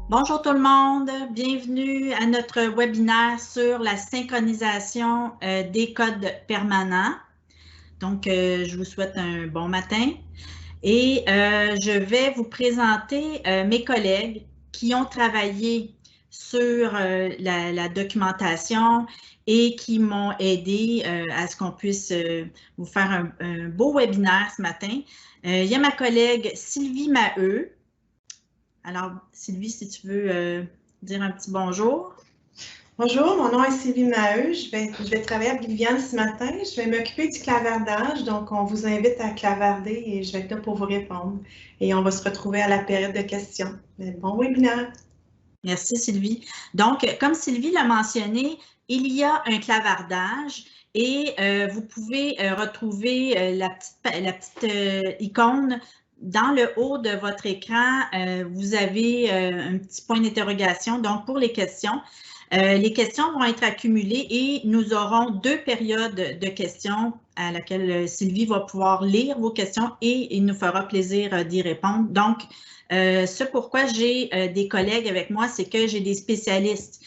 Bonjour tout le monde, bienvenue à notre webinaire sur la synchronisation des codes permanents. Donc, je vous souhaite un bon matin et je vais vous présenter mes collègues qui ont travaillé sur la documentation et qui m'ont aidé à ce qu'on puisse vous faire un beau webinaire ce matin. Il y a ma collègue Sylvie Maheu. Alors, Sylvie, si tu veux dire un petit bonjour. Bonjour, mon nom est Sylvie Maheu. Je vais travailler avec Viviane ce matin. Je vais m'occuper du clavardage. Donc, on vous invite à clavarder et je vais être là pour vous répondre. Et on va se retrouver à la période de questions. Bon webinaire. Merci, Sylvie. Donc, comme Sylvie l'a mentionné, il y a un clavardage et vous pouvez retrouver la petite icône dans le haut de votre écran. Vous avez un petit point d'interrogation. Donc, pour les questions vont être accumulées et nous aurons 2 périodes de questions à laquelle Sylvie va pouvoir lire vos questions et il nous fera plaisir d'y répondre. Donc, ce pourquoi j'ai des collègues avec moi, c'est que j'ai des spécialistes.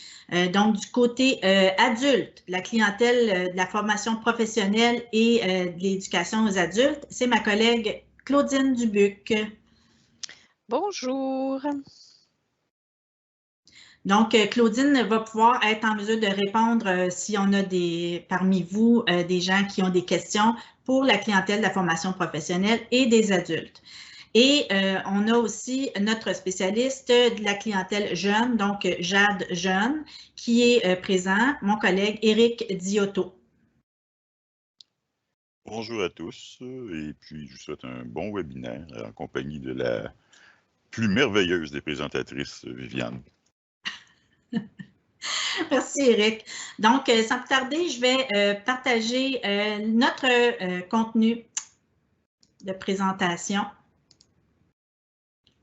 Donc, du côté adulte, la clientèle de la formation professionnelle et de l'éducation aux adultes, c'est ma collègue Claudine Dubuc. Bonjour. Donc, Claudine va pouvoir être en mesure de répondre si on a parmi vous des gens qui ont des questions pour la clientèle de la formation professionnelle et des adultes. Et on a aussi notre spécialiste de la clientèle jeune, donc Jade Jeune, qui est présent, mon collègue Éric Diotto. Bonjour à tous et puis je vous souhaite un bon webinaire en compagnie de la plus merveilleuse des présentatrices, Viviane. Merci, Éric. Donc, sans plus tarder, je vais partager notre contenu de présentation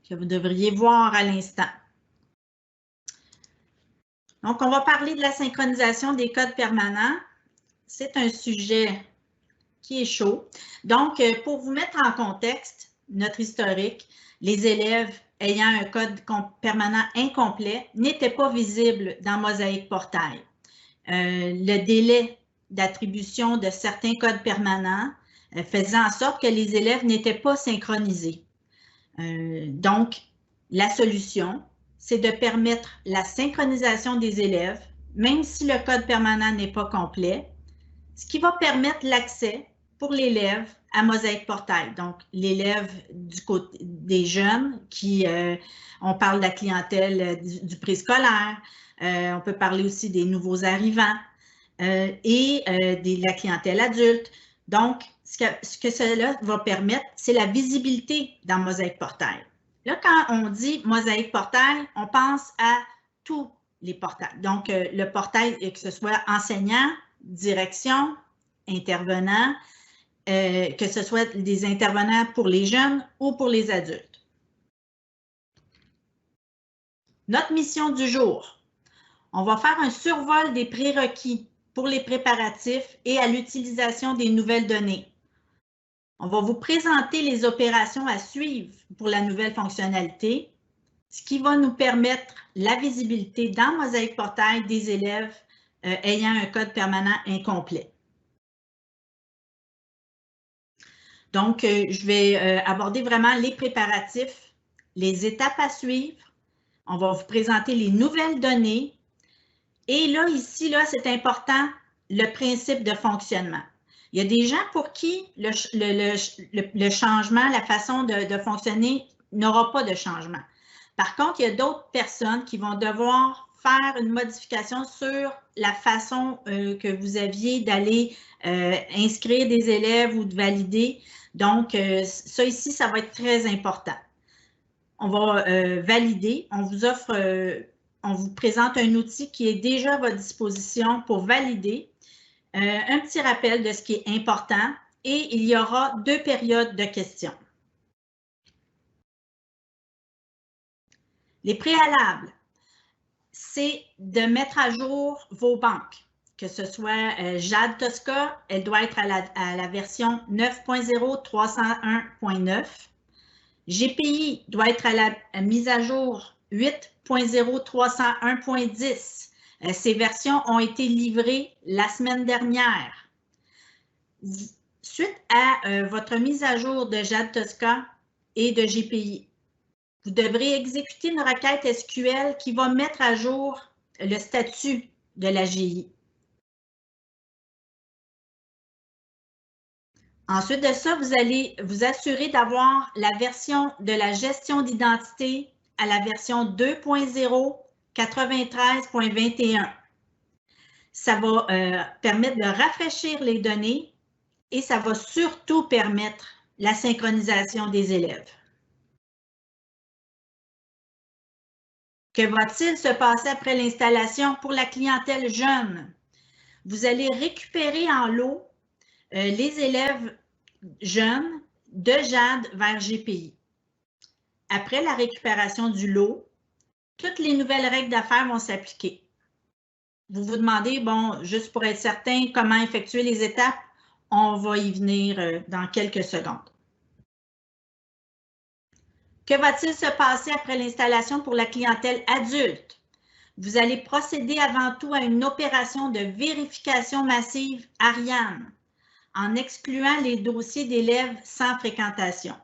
que vous devriez voir à l'instant. Donc, on va parler de la synchronisation des codes permanents. C'est un sujet qui est chaud. Donc, pour vous mettre en contexte, notre historique, les élèves ayant un code permanent incomplet n'étaient pas visibles dans Mosaïque Portail. Le délai d'attribution de certains codes permanents faisait en sorte que les élèves n'étaient pas synchronisés. Donc, la solution, c'est de permettre la synchronisation des élèves, même si le code permanent n'est pas complet, ce qui va permettre l'accès pour l'élève à Mosaïque Portail. Donc, l'élève du côté des jeunes, on parle de la clientèle du préscolaire, on peut parler aussi des nouveaux arrivants et de la clientèle adulte. Donc, ce que cela va permettre, c'est la visibilité dans Mosaïque Portail. Là, quand on dit Mosaïque Portail, on pense à tous les portails. Donc, le portail, que ce soit enseignant, direction, intervenant, que ce soit des intervenants pour les jeunes ou pour les adultes. Notre mission du jour, on va faire un survol des prérequis pour les préparatifs et à l'utilisation des nouvelles données. On va vous présenter les opérations à suivre pour la nouvelle fonctionnalité, ce qui va nous permettre la visibilité dans Mosaïque Portail des élèves ayant un code permanent incomplet. Donc, je vais aborder vraiment les préparatifs, les étapes à suivre. On va vous présenter les nouvelles données. Et là, ici, là, c'est important, le principe de fonctionnement. Il y a des gens pour qui le changement, la façon de fonctionner n'aura pas de changement. Par contre, il y a d'autres personnes qui vont devoir faire une modification sur la façon que vous aviez d'aller inscrire des élèves ou de valider. Donc, ça ici, ça va être très important. On va valider, on vous présente un outil qui est déjà à votre disposition pour valider. Un petit rappel de ce qui est important et il y aura 2 périodes de questions. Les préalables, c'est de mettre à jour vos banques, que ce soit Jade Tosca, elle doit être à la version 9.0 301.9. GPI doit être à la mise à jour 8.0.301.10. Ces versions ont été livrées la semaine dernière. Suite à votre mise à jour de JAD Tosca et de GPI, vous devrez exécuter une requête SQL qui va mettre à jour le statut de la GI. Ensuite de ça, vous allez vous assurer d'avoir la version de la gestion d'identité à la version 2.0.93.21. Ça va permettre de rafraîchir les données et ça va surtout permettre la synchronisation des élèves. Que va-t-il se passer après l'installation pour la clientèle jeune? Vous allez récupérer en lot les élèves jeunes de JAD vers GPI. Après la récupération du lot, toutes les nouvelles règles d'affaires vont s'appliquer. Vous vous demandez, bon, juste pour être certain, comment effectuer les étapes? On va y venir dans quelques secondes. Que va-t-il se passer après l'installation pour la clientèle adulte? Vous allez procéder avant tout à une opération de vérification massive Ariane en excluant les dossiers d'élèves sans fréquentation.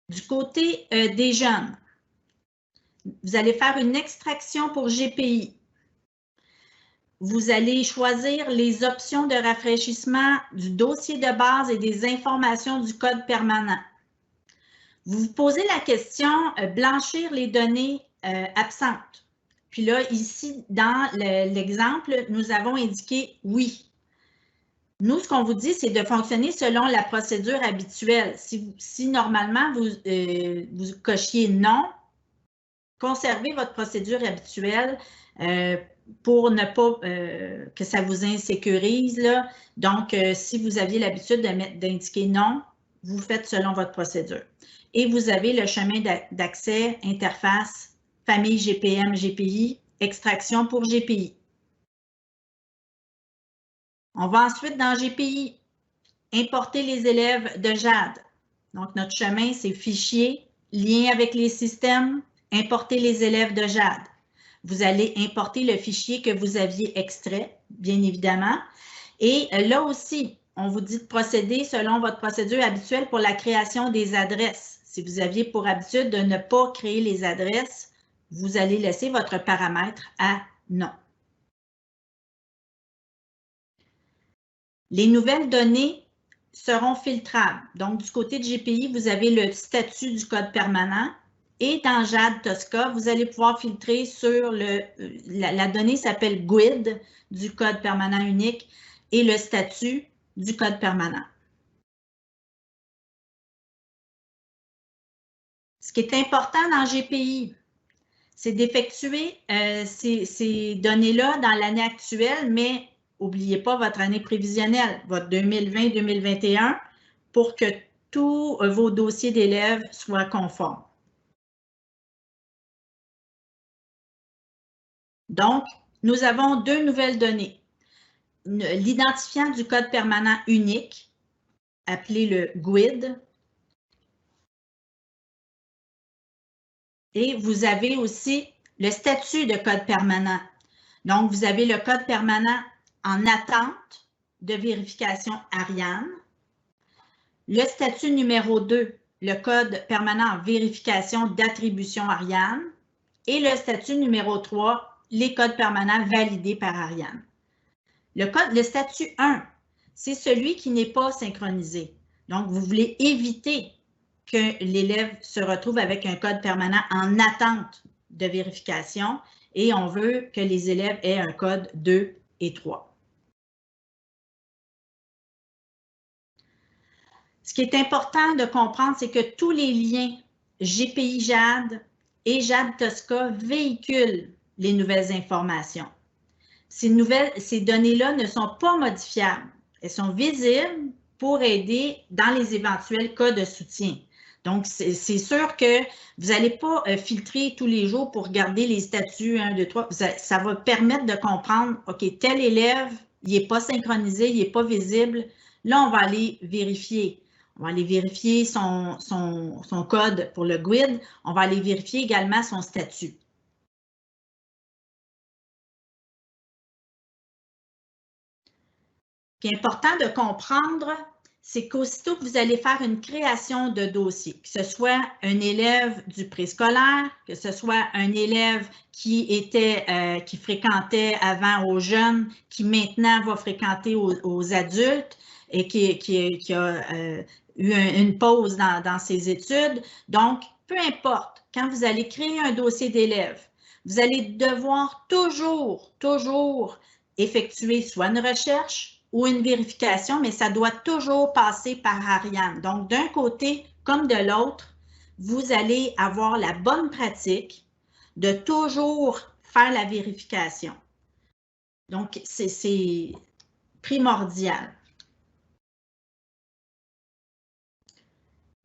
Du côté des jeunes, vous allez faire une extraction pour GPI. Vous allez choisir les options de rafraîchissement du dossier de base et des informations du code permanent. Vous vous posez la question, blanchir les données absentes. Puis là, ici, dans l'exemple, nous avons indiqué oui. Nous, ce qu'on vous dit, c'est de fonctionner selon la procédure habituelle. Si normalement, vous cochiez non, conservez votre procédure habituelle pour ne pas que ça vous insécurise, là. Donc, si vous aviez l'habitude d'indiquer non, vous faites selon votre procédure. Et vous avez le chemin d'accès, interface, famille GPM, GPI, extraction pour GPI. On va ensuite dans GPI, importer les élèves de JAD. Donc, notre chemin, c'est fichier, lien avec les systèmes, importer les élèves de JAD. Vous allez importer le fichier que vous aviez extrait, bien évidemment. Et là aussi, on vous dit de procéder selon votre procédure habituelle pour la création des adresses. Si vous aviez pour habitude de ne pas créer les adresses, vous allez laisser votre paramètre à non. Les nouvelles données seront filtrables. Donc, du côté de GPI, vous avez le statut du code permanent. Et dans JAD Tosca, vous allez pouvoir filtrer sur la donnée s'appelle GUID du code permanent unique et le statut du code permanent. Ce qui est important dans GPI, c'est d'effectuer ces données-là dans l'année actuelle, mais n'oubliez pas votre année prévisionnelle, votre 2020-2021, pour que tous vos dossiers d'élèves soient conformes. Donc, nous avons deux nouvelles données. L'identifiant du code permanent unique, appelé le GUID. Et vous avez aussi le statut de code permanent. Donc, vous avez le code permanent en attente de vérification Ariane. Le statut numéro 2, le code permanent en vérification d'attribution Ariane. Et le statut numéro 3, les codes permanents validés par Ariane. Le statut 1, c'est celui qui n'est pas synchronisé. Donc, vous voulez éviter que l'élève se retrouve avec un code permanent en attente de vérification et on veut que les élèves aient un code 2 et 3. Ce qui est important de comprendre, c'est que tous les liens GPI JAD et JAD Tosca véhiculent les nouvelles informations. Ces données-là ne sont pas modifiables. Elles sont visibles pour aider dans les éventuels cas de soutien. Donc, c'est sûr que vous n'allez pas filtrer tous les jours pour regarder les statuts 1, 2, 3. Ça va permettre de comprendre, OK, tel élève, il n'est pas synchronisé, il n'est pas visible. Là, on va aller vérifier. On va aller vérifier son code pour le GUID. On va aller vérifier également son statut. Ce qui est important de comprendre, c'est qu'aussitôt que vous allez faire une création de dossier, que ce soit un élève du préscolaire, que ce soit un élève qui fréquentait avant aux jeunes, qui maintenant va fréquenter aux adultes et qui a eu une pause dans ses études. Donc, peu importe, quand vous allez créer un dossier d'élève, vous allez devoir toujours effectuer soit une recherche ou une vérification, mais ça doit toujours passer par Ariane. Donc, d'un côté comme de l'autre, vous allez avoir la bonne pratique de toujours faire la vérification. Donc, c'est primordial.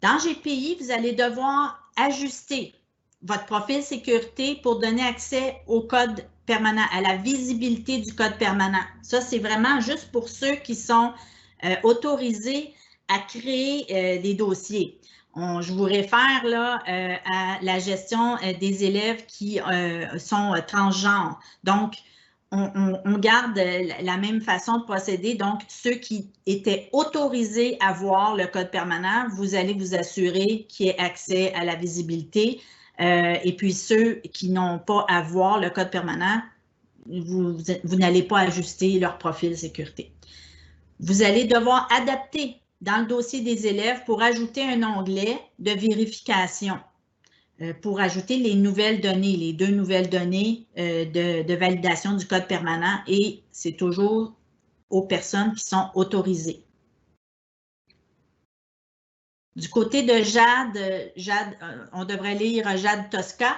Dans GPI, vous allez devoir ajuster votre profil sécurité pour donner accès au code permanent, à la visibilité du code permanent. Ça, c'est vraiment juste pour ceux qui sont autorisés à créer des dossiers. Je vous réfère là, à la gestion des élèves qui sont transgenres. Donc, on garde la même façon de procéder. Donc, ceux qui étaient autorisés à voir le code permanent, vous allez vous assurer qu'il y ait accès à la visibilité. Et puis, ceux qui n'ont pas à voir le code permanent, vous n'allez pas ajuster leur profil sécurité. Vous allez devoir adapter dans le dossier des élèves pour ajouter un onglet de vérification. Pour ajouter les nouvelles données, les 2 nouvelles données de validation du code permanent et c'est toujours aux personnes qui sont autorisées. Du côté de Jade, on devrait lire Jade Tosca,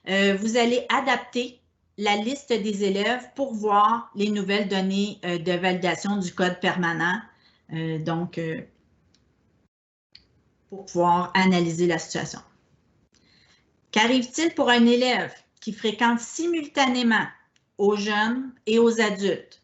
vous allez adapter la liste des élèves pour voir les nouvelles données de validation du code permanent, donc pour pouvoir analyser la situation. Qu'arrive-t-il pour un élève qui fréquente simultanément aux jeunes et aux adultes?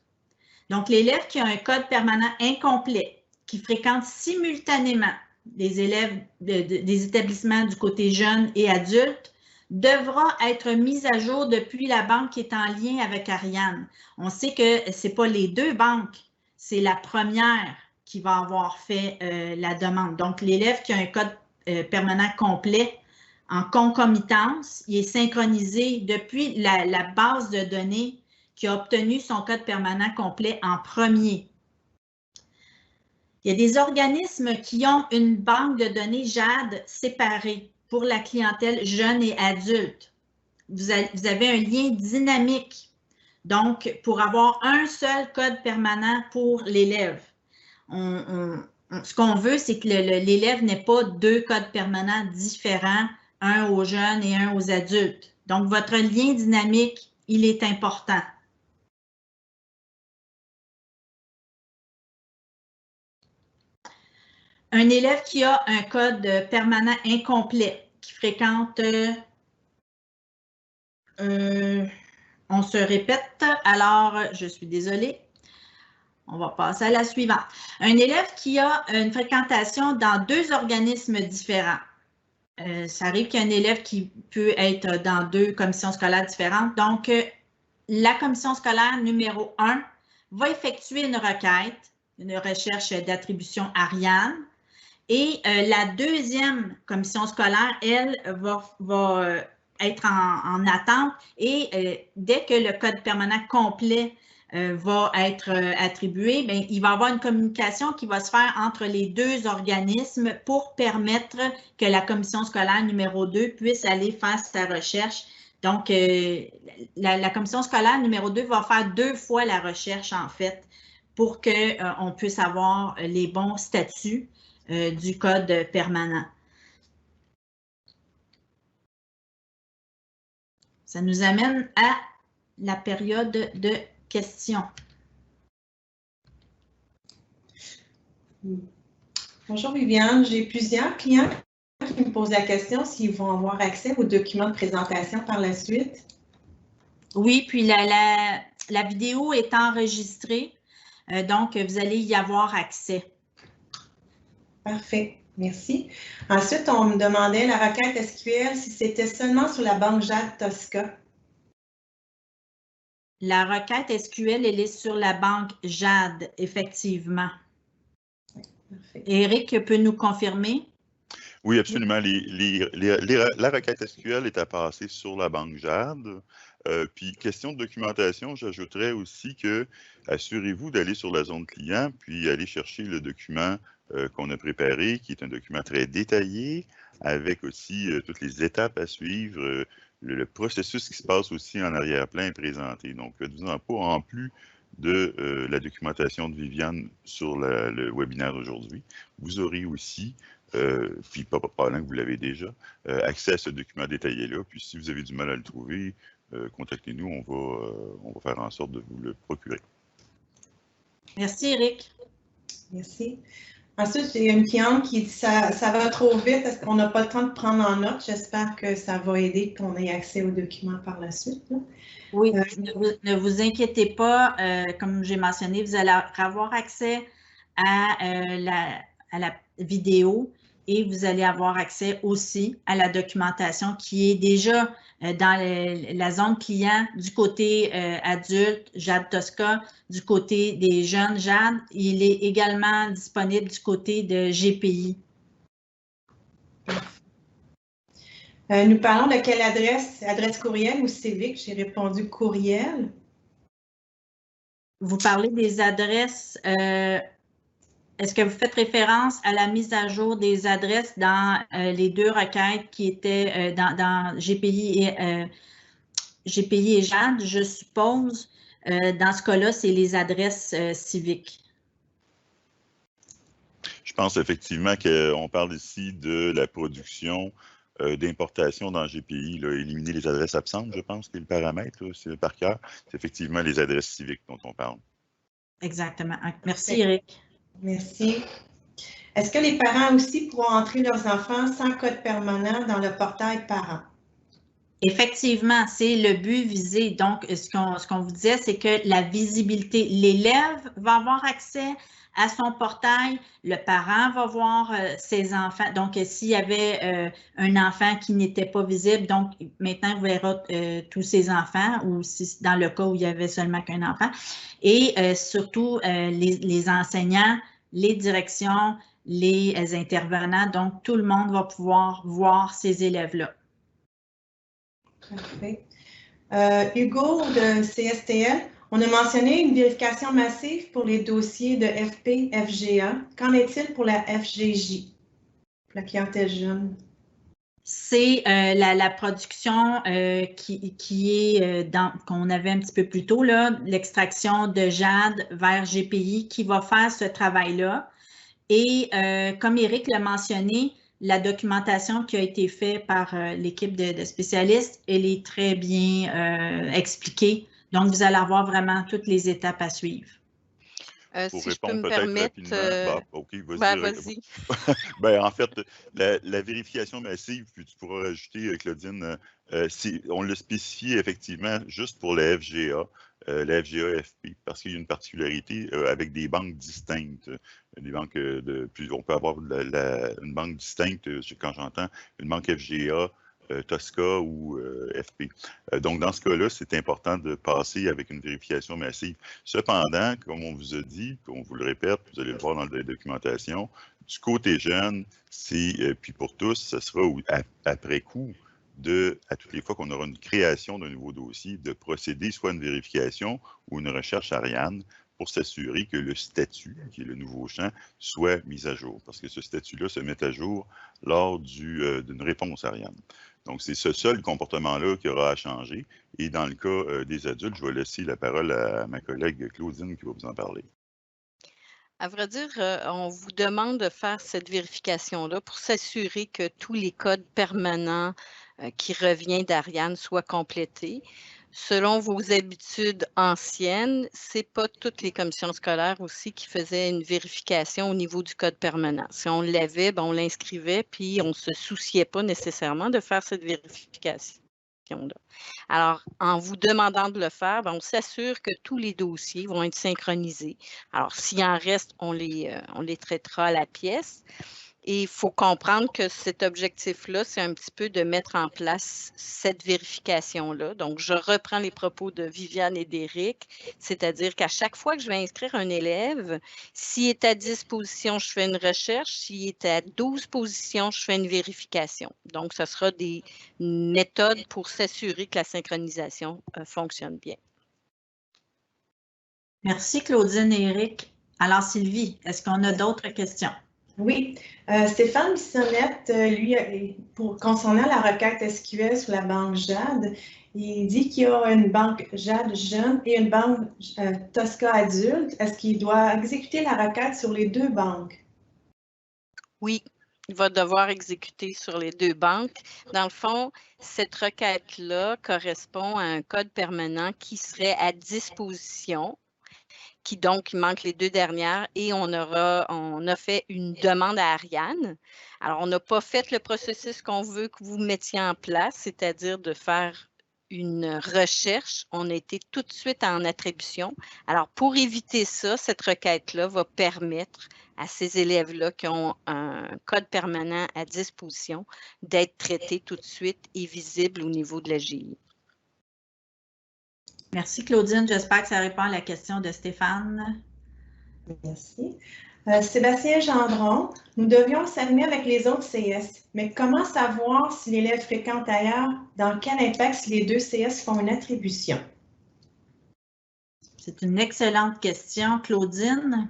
Donc, l'élève qui a un code permanent incomplet, qui fréquente simultanément des élèves des établissements du côté jeunes et adultes, devra être mis à jour depuis la banque qui est en lien avec Ariane. On sait que ce n'est pas les 2 banques, c'est la première qui va avoir fait la demande. Donc, l'élève qui a un code permanent complet, en concomitance, il est synchronisé depuis la base de données qui a obtenu son code permanent complet en premier. Il y a des organismes qui ont une banque de données JAD séparée pour la clientèle jeune et adulte. Vous avez un lien dynamique, donc pour avoir un seul code permanent pour l'élève. Ce qu'on veut, c'est que l'élève n'ait pas 2 codes permanents différents, un aux jeunes et un aux adultes. Donc, votre lien dynamique, il est important. Un élève qui a un code permanent incomplet, qui fréquente, on se répète, alors je suis désolée. On va passer à la suivante. Un élève qui a une fréquentation dans 2 organismes différents. Ça arrive qu'il y a un élève qui peut être dans 2 commissions scolaires différentes. Donc, la commission scolaire numéro 1 va effectuer une requête, une recherche d'attribution Ariane. Et la deuxième commission scolaire, elle, va être en attente. Et dès que le code permanent complet va être attribué, bien, il va y avoir une communication qui va se faire entre les 2 organismes pour permettre que la commission scolaire numéro 2 puisse aller faire sa recherche. Donc, la commission scolaire numéro 2 va faire 2 fois la recherche, en fait, pour qu'on puisse avoir les bons statuts du code permanent. Ça nous amène à la période de questions. Bonjour Viviane, j'ai plusieurs clients qui me posent la question s'ils vont avoir accès aux documents de présentation par la suite. Oui, puis la vidéo est enregistrée, donc vous allez y avoir accès. Parfait. Merci. Ensuite, on me demandait la requête SQL si c'était seulement sur la banque Jade Tosca. La requête SQL, elle est sur la banque Jade, effectivement. Parfait. Éric peut nous confirmer? Oui, absolument. La requête SQL est à passer sur la banque Jade. Puis, question de documentation, j'ajouterais aussi que assurez-vous d'aller sur la zone client, puis aller chercher le document qu'on a préparé, qui est un document très détaillé, avec aussi toutes les étapes à suivre, le processus qui se passe aussi en arrière-plan est présenté. Donc, faites-vous-en pas, en plus de la documentation de Viviane sur le webinaire d'aujourd'hui. Vous aurez aussi puis probablement que vous l'avez déjà, accès à ce document détaillé-là. Puis si vous avez du mal à le trouver, contactez-nous, on va faire en sorte de vous le procurer. Merci, Éric. Merci. Ensuite, j'ai une cliente qui dit ça va trop vite parce qu'on n'a pas le temps de prendre en note. J'espère que ça va aider qu'on ait accès aux documents par la suite. Là. Oui, ne vous inquiétez pas. Comme j'ai mentionné, vous allez avoir accès à la vidéo et vous allez avoir accès aussi à la documentation qui est déjà dans la zone client du côté adulte, Jade Tosca, du côté des jeunes Jade. Il est également disponible du côté de GPI. Nous parlons de quelle adresse? Adresse courriel ou civique? J'ai répondu courriel. Vous parlez des adresses. Est-ce que vous faites référence à la mise à jour des adresses dans les deux requêtes qui étaient dans GPI et Jade? Je suppose, dans ce cas-là, c'est les adresses civiques. Je pense effectivement qu'on parle ici de la production d'importation dans GPI, là, éliminer les adresses absentes, je pense, qui est le paramètre, c'est par cœur. C'est effectivement les adresses civiques dont on parle. Exactement. Merci, Éric. Merci. Est-ce que les parents aussi pourront entrer leurs enfants sans code permanent dans le portail parents? Effectivement, c'est le but visé. Donc, ce qu'on vous disait, c'est que la visibilité, l'élève va avoir accès à son portail, le parent va voir ses enfants. Donc, s'il y avait un enfant qui n'était pas visible, donc maintenant, vous verrez tous ses enfants, ou si dans le cas où il y avait seulement qu'un enfant. Et surtout, les enseignants, les directions, les intervenants, donc tout le monde va pouvoir voir ces élèves-là. Parfait. Hugo de CSTL, on a mentionné une vérification massive pour les dossiers de FP, FGA. Qu'en est-il pour la FGJ, pour la clientèle jeune? C'est la production qui est qu'on avait un petit peu plus tôt, l'extraction de Jade vers GPI qui va faire ce travail-là. Et comme Éric l'a mentionné, la documentation qui a été faite par l'équipe de spécialistes, elle est très bien expliquée. Donc, vous allez avoir vraiment toutes les étapes à suivre. Pour Si je répondre peux me peut-être rapidement, rapidement, OK, vas-y. En fait, la vérification massive, puis tu pourras ajouter, Claudine, on l'a spécifié effectivement juste pour la FGA, la FGA-FP, parce qu'il y a une particularité avec des banques distinctes. Des banques on peut avoir une banque distincte, quand j'entends une banque FGA, Tosca ou FP. Donc, dans ce cas-là, c'est important de passer avec une vérification massive. Cependant, comme on vous a dit, on vous le répète, vous allez le voir dans la documentation, du côté jeune, puis pour tous, ce sera après coup, à toutes les fois qu'on aura une création d'un nouveau dossier, de procéder soit à une vérification ou une recherche Ariane pour s'assurer que le statut, qui est le nouveau champ, soit mis à jour. Parce que ce statut-là se met à jour lors d'une réponse Ariane. Donc, c'est ce seul comportement-là qui aura à changer. Et dans le cas des adultes, je vais laisser la parole à ma collègue Claudine qui va vous en parler. À vrai dire, on vous demande de faire cette vérification-là pour s'assurer que tous les codes permanents qui reviennent d'Ariane soient complétés. Selon vos habitudes anciennes, ce n'est pas toutes les commissions scolaires aussi qui faisaient une vérification au niveau du code permanent. Si on l'avait, on l'inscrivait, puis on ne se souciait pas nécessairement de faire cette vérification. Alors, en vous demandant de le faire, on s'assure que tous les dossiers vont être synchronisés. Alors, s'il en reste, on les traitera à la pièce. Et il faut comprendre que cet objectif-là, c'est un petit peu de mettre en place cette vérification-là. Donc, je reprends les propos de Viviane et d'Éric, c'est-à-dire qu'à chaque fois que je vais inscrire un élève, s'il est à 10 positions, je fais une recherche. S'il est à 12 positions, je fais une vérification. Donc, ce sera des méthodes pour s'assurer que la synchronisation fonctionne bien. Merci, Claudine et Éric. Alors, Sylvie, est-ce qu'on a d'autres questions? Oui, Stéphane Bissonnette, lui, concernant la requête SQL sur la banque JAD, il dit qu'il y a une banque JAD jeune et une banque Tosca adulte. Est-ce qu'il doit exécuter la requête sur les deux banques? Oui, il va devoir exécuter sur les deux banques. Dans le fond, cette requête-là correspond à un code permanent qui serait à disposition, qui donc il manque les deux dernières, et on a fait une demande à Ariane. Alors, on n'a pas fait le processus qu'on veut que vous mettiez en place, c'est-à-dire de faire une recherche. On a été tout de suite en attribution. Alors, pour éviter ça, cette requête-là va permettre à ces élèves-là qui ont un code permanent à disposition d'être traités tout de suite et visibles au niveau de la GI. Merci, Claudine. J'espère que ça répond à la question de Stéphane. Merci. Sébastien Gendron, nous devions s'aligner avec les autres CS, mais comment savoir si l'élève fréquente ailleurs, dans quel impact si les deux CS font une attribution? C'est une excellente question, Claudine.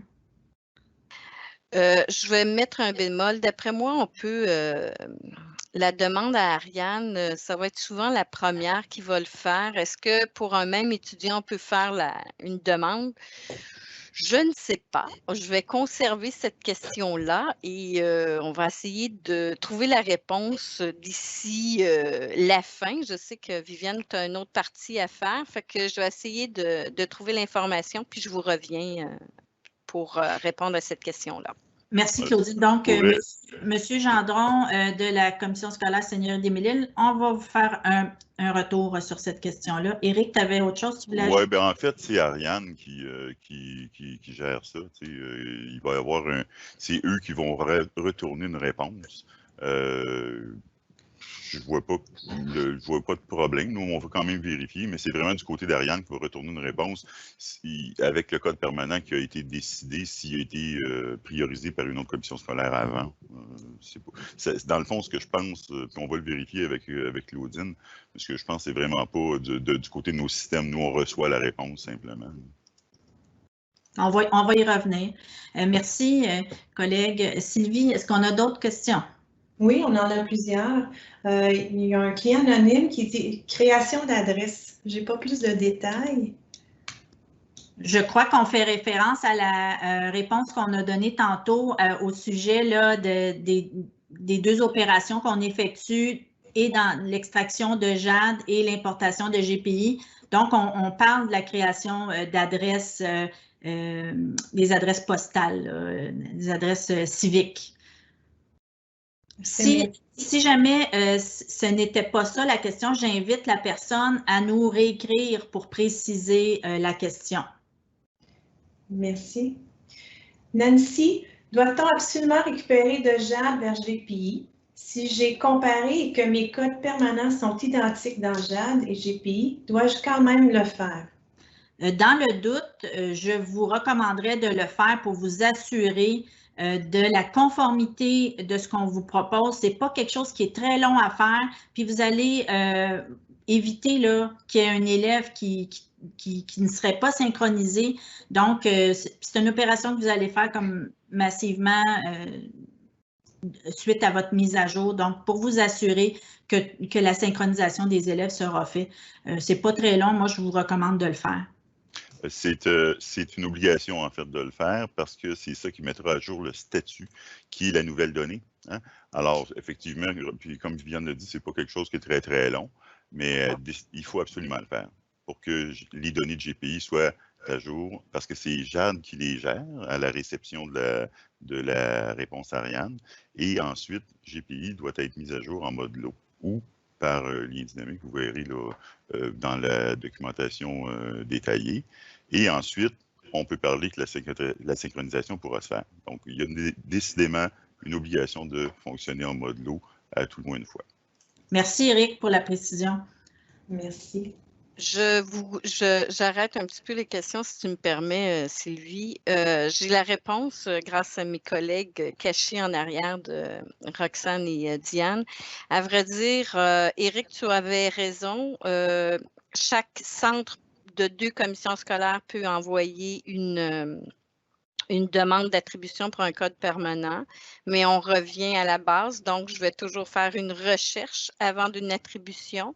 Je vais mettre un bémol. D'après moi, on peut, la demande à Ariane, ça va être souvent la première qui va le faire. Est-ce que pour un même étudiant, on peut faire une demande? Je ne sais pas. Je vais conserver cette question-là et on va essayer de trouver la réponse d'ici la fin. Je sais que Viviane, tu as une autre partie à faire, fait que je vais essayer de trouver l'information, puis je vous reviens pour répondre à cette question-là. Merci, Claudine. Donc, Monsieur Gendron de la Commission scolaire Seigneur des Mille-Îles, on va vous faire un retour sur cette question-là. Éric, tu avais autre chose que tu voulais ajouter? Oui, bien en fait, c'est Ariane qui gère ça. Il va y avoir c'est eux qui vont retourner une réponse. Je vois pas de problème. Nous, on va quand même vérifier, mais c'est vraiment du côté d'Ariane qui va retourner une réponse avec le code permanent qui a été décidé, s'il a été priorisé par une autre commission scolaire avant. Dans le fond, ce que je pense, puis on va le vérifier avec Claudine, ce que je pense, c'est vraiment pas du côté de nos systèmes. Nous, on reçoit la réponse simplement. On va y revenir. Merci, collègue. Sylvie, est-ce qu'on a d'autres questions? Oui, on en a plusieurs. Il y a un client anonyme qui dit création d'adresse. Je n'ai pas plus de détails. Je crois qu'on fait référence à la réponse qu'on a donnée tantôt au sujet là, des deux opérations qu'on effectue et dans l'extraction de JAD et l'importation de GPI. Donc, on parle de la création d'adresses, des adresses postales, des adresses civiques. Si jamais ce n'était pas ça la question, j'invite la personne à nous réécrire pour préciser la question. Merci. Nancy, doit-on absolument récupérer de JAD vers GPI? Si j'ai comparé et que mes codes permanents sont identiques dans JAD et GPI, dois-je quand même le faire? Dans le doute, je vous recommanderais de le faire pour vous assurer de la conformité de ce qu'on vous propose. Ce n'est pas quelque chose qui est très long à faire, puis vous allez éviter qu'il y ait un élève qui ne serait pas synchronisé. Donc, c'est une opération que vous allez faire comme massivement suite à votre mise à jour. Donc, pour vous assurer que la synchronisation des élèves sera faite. Ce n'est pas très long. Moi, je vous recommande de le faire. C'est une obligation, en fait, de le faire parce que c'est ça qui mettra à jour le statut qui est la nouvelle donnée. Hein? Alors, effectivement, puis comme Viviane l'a dit, ce n'est pas quelque chose qui est très, très long, mais il faut absolument le faire pour que les données de GPI soient à jour parce que c'est JAD qui les gère à la réception de la réponse Ariane. Et ensuite, GPI doit être mise à jour en mode lot ou par lien dynamique, vous verrez là, dans la documentation détaillée. Et ensuite, on peut parler que la synchronisation pourra se faire. Donc, il y a décidément une obligation de fonctionner en mode lot à tout le moins une fois. Merci, Éric, pour la précision. Merci. J'arrête un petit peu les questions, si tu me permets, Sylvie. J'ai la réponse grâce à mes collègues cachés en arrière de Roxane et Diane. À vrai dire, Éric, tu avais raison. Chaque centre de 2 commissions scolaires peut envoyer une demande d'attribution pour un code permanent, mais on revient à la base. Donc, je vais toujours faire une recherche avant d'une attribution.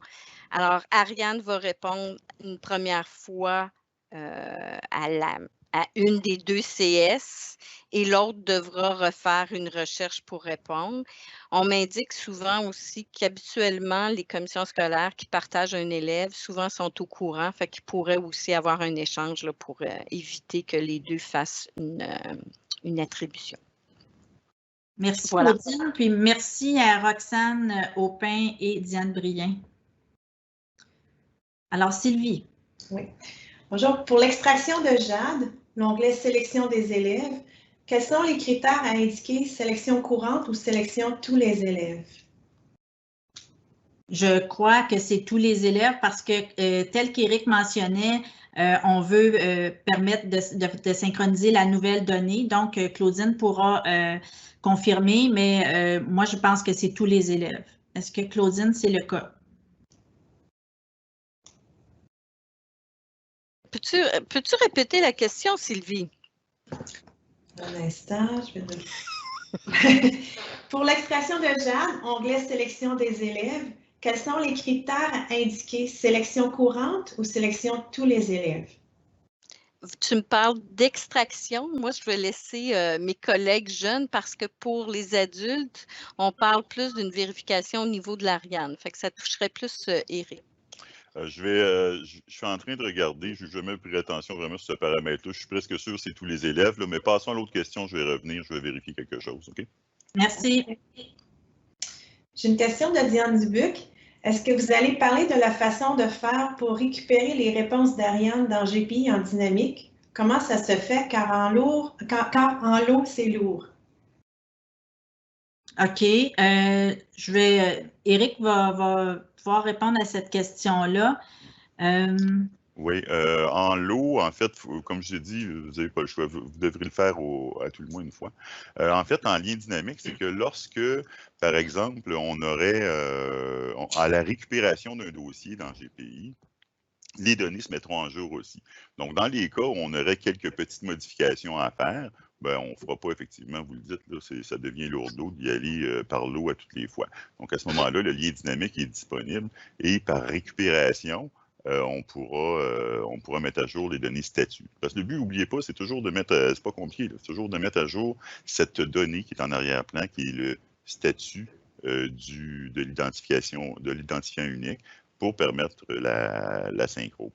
Alors, Ariane va répondre une première fois à une des 2 CS et l'autre devra refaire une recherche pour répondre. On m'indique souvent aussi qu'habituellement, les commissions scolaires qui partagent un élève, souvent sont au courant, fait qu'ils pourraient aussi avoir un échange là, pour éviter que les 2 fassent une attribution. Merci, voilà. Claudine, puis merci à Roxane Aupin et Diane Brien. Alors, Sylvie. Oui. Bonjour. Pour l'extraction de jade, l'onglet « Sélection des élèves », quels sont les critères à indiquer sélection courante ou sélection tous les élèves? Je crois que c'est tous les élèves parce que, tel qu'Éric mentionnait, on veut permettre de synchroniser la nouvelle donnée. Donc, Claudine pourra confirmer, mais moi, je pense que c'est tous les élèves. Est-ce que, Claudine, c'est le cas? Peux-tu répéter la question, Sylvie? Un instant, je vais Pour l'extraction de jade, onglet « Sélection des élèves », quels sont les critères à indiquer sélection courante ou sélection tous les élèves? Tu me parles d'extraction. Moi, je vais laisser mes collègues jeunes parce que pour les adultes, on parle plus d'une vérification au niveau de l'Ariane. Fait que ça toucherait plus Éric. Je suis en train de regarder, je n'ai jamais pris attention vraiment sur ce paramètre-là. Je suis presque sûr que c'est tous les élèves, là, mais passons à l'autre question, je vais revenir, je vais vérifier quelque chose. OK? Merci. J'ai une question de Diane Dubuc. Est-ce que vous allez parler de la façon de faire pour récupérer les réponses d'Ariane dans GPI en dynamique? Comment ça se fait? Car en lot, c'est lourd. OK. Éric va pouvoir répondre à cette question-là. Oui, en lot, en fait, comme je l'ai dit, vous n'avez pas le choix, vous devrez le faire à tout le moins une fois. En fait, en lien dynamique, c'est que lorsque, par exemple, on aurait à la récupération d'un dossier dans GPI, les données se mettront en jour aussi. Donc, dans les cas où on aurait quelques petites modifications à faire, ben, on ne fera pas effectivement, vous le dites, là, ça devient lourdeau d'y aller par lot à toutes les fois. Donc, à ce moment-là, le lien dynamique est disponible et par récupération, on pourra mettre à jour les données statut. Parce que le but, n'oubliez pas, c'est toujours de mettre, c'est pas compliqué, c'est toujours de mettre à jour cette donnée qui est en arrière-plan, qui est le statut de l'identification, de l'identifiant unique, pour permettre la synchro.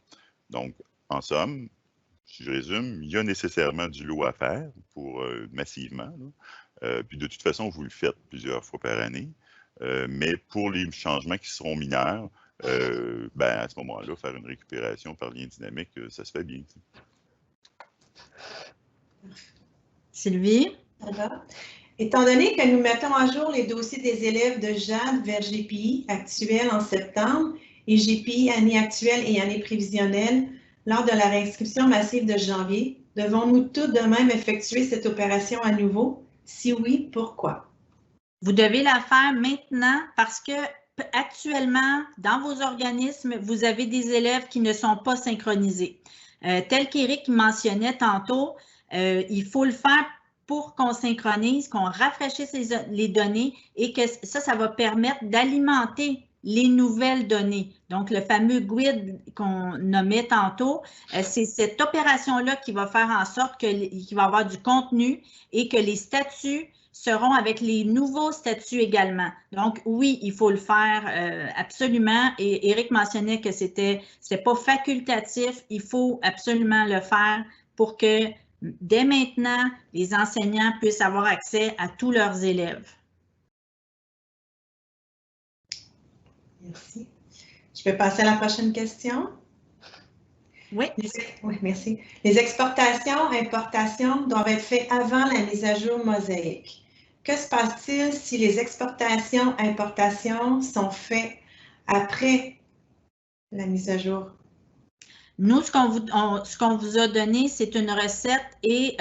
Donc, en somme, si je résume, il y a nécessairement du lot à faire pour massivement. Puis de toute façon, vous le faites plusieurs fois par année. Mais pour les changements qui seront mineurs, ben, à ce moment-là, faire une récupération par lien dynamique, ça se fait bien. Sylvie? Étant donné que nous mettons à jour les dossiers des élèves de JAD vers GPI actuel en septembre et GPI année actuelle et année prévisionnelle lors de la réinscription massive de janvier, devons-nous tout de même effectuer cette opération à nouveau? Si oui, pourquoi? Vous devez la faire maintenant parce que actuellement, dans vos organismes, vous avez des élèves qui ne sont pas synchronisés. Tel qu'Éric mentionnait tantôt, il faut le faire pour qu'on synchronise, qu'on rafraîchisse les données et que ça va permettre d'alimenter les nouvelles données. Donc, le fameux GUID qu'on nommait tantôt, c'est cette opération-là qui va faire en sorte qu'il va y avoir du contenu et que les statuts seront avec les nouveaux statuts également. Donc, oui, il faut le faire absolument. Et Éric mentionnait que c'était pas facultatif. Il faut absolument le faire pour que dès maintenant, les enseignants puissent avoir accès à tous leurs élèves. Merci. Je vais passer à la prochaine question. Oui. Oui, merci. Les exportations, importations doivent être faites avant la mise à jour mosaïque. Que se passe-t-il si les exportations, importations sont faites après la mise à jour? Nous, ce qu'on vous a donné, c'est une recette et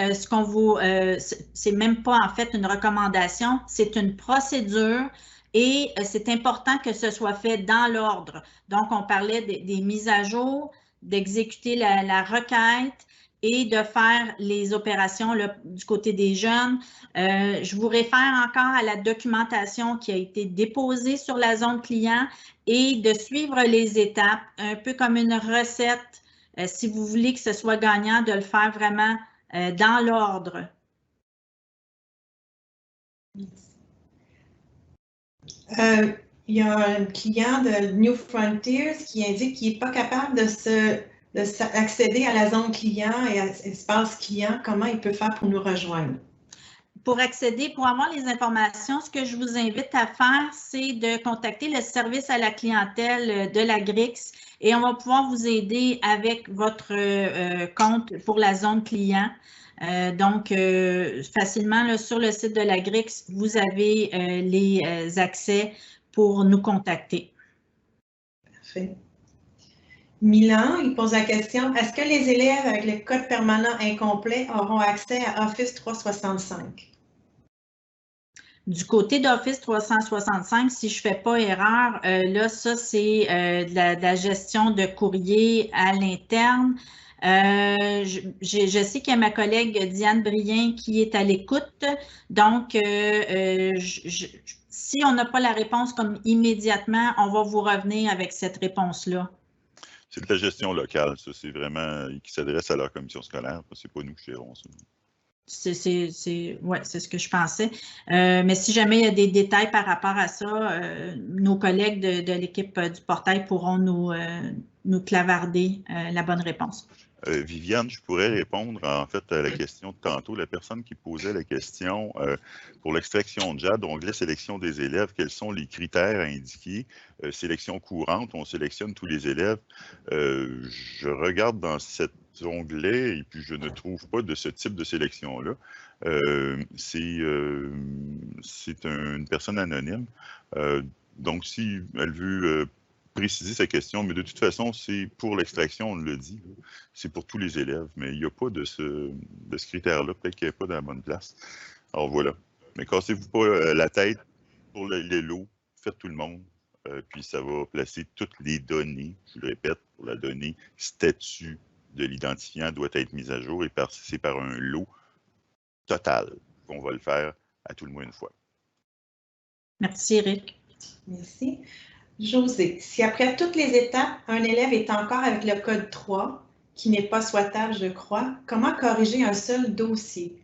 c'est même pas en fait une recommandation, c'est une procédure et c'est important que ce soit fait dans l'ordre. Donc, on parlait des mises à jour, d'exécuter la requête et de faire les opérations là, du côté des jeunes. Je vous réfère encore à la documentation qui a été déposée sur la zone client et de suivre les étapes, un peu comme une recette. Si vous voulez que ce soit gagnant, de le faire vraiment dans l'ordre. Il y a un client de New Frontiers qui indique qu'il n'est pas capable d'accéder à la zone client et à l'espace client. Comment il peut faire pour nous rejoindre? Pour accéder, pour avoir les informations, ce que je vous invite à faire, c'est de contacter le service à la clientèle de la GRIX et on va pouvoir vous aider avec votre compte pour la zone client. Donc, facilement, là, sur le site de la GRIX, vous avez les accès pour nous contacter. Parfait. Milan, il pose la question, est-ce que les élèves avec le code permanent incomplet auront accès à Office 365? Du côté d'Office 365, si je ne fais pas erreur, là, ça, c'est de la gestion de courrier à l'interne. Je sais qu'il y a ma collègue Diane Brien qui est à l'écoute. Donc, si on n'a pas la réponse comme immédiatement, on va vous revenir avec cette réponse-là. C'est de la gestion locale, ça. C'est vraiment qui s'adresse à leur commission scolaire. C'est pas nous qui gérons ça. C'est ce que je pensais. Mais si jamais il y a des détails par rapport à ça, nos collègues de l'équipe du portail pourront nous clavarder la bonne réponse. Viviane, je pourrais répondre en fait à la question de tantôt. La personne qui posait la question pour l'extraction de JAD, onglet sélection des élèves, quels sont les critères à indiquer? Sélection courante, on sélectionne tous les élèves. Je regarde dans cet onglet et puis je ne trouve pas de ce type de sélection-là. C'est une personne anonyme. Donc, si elle veut préciser sa question, mais de toute façon, c'est pour l'extraction, on le dit, c'est pour tous les élèves, mais il n'y a pas de ce critère-là, peut-être qu'il n'y a pas dans la bonne place. Alors voilà. Mais cassez-vous pas la tête pour les lots, faites tout le monde, puis ça va placer toutes les données, je le répète, pour la donnée statut de l'identifiant doit être mise à jour et c'est par un lot total qu'on va le faire à tout le moins une fois. Merci, Eric. Merci. José, si après toutes les étapes, un élève est encore avec le code 3, qui n'est pas souhaitable, je crois, comment corriger un seul dossier?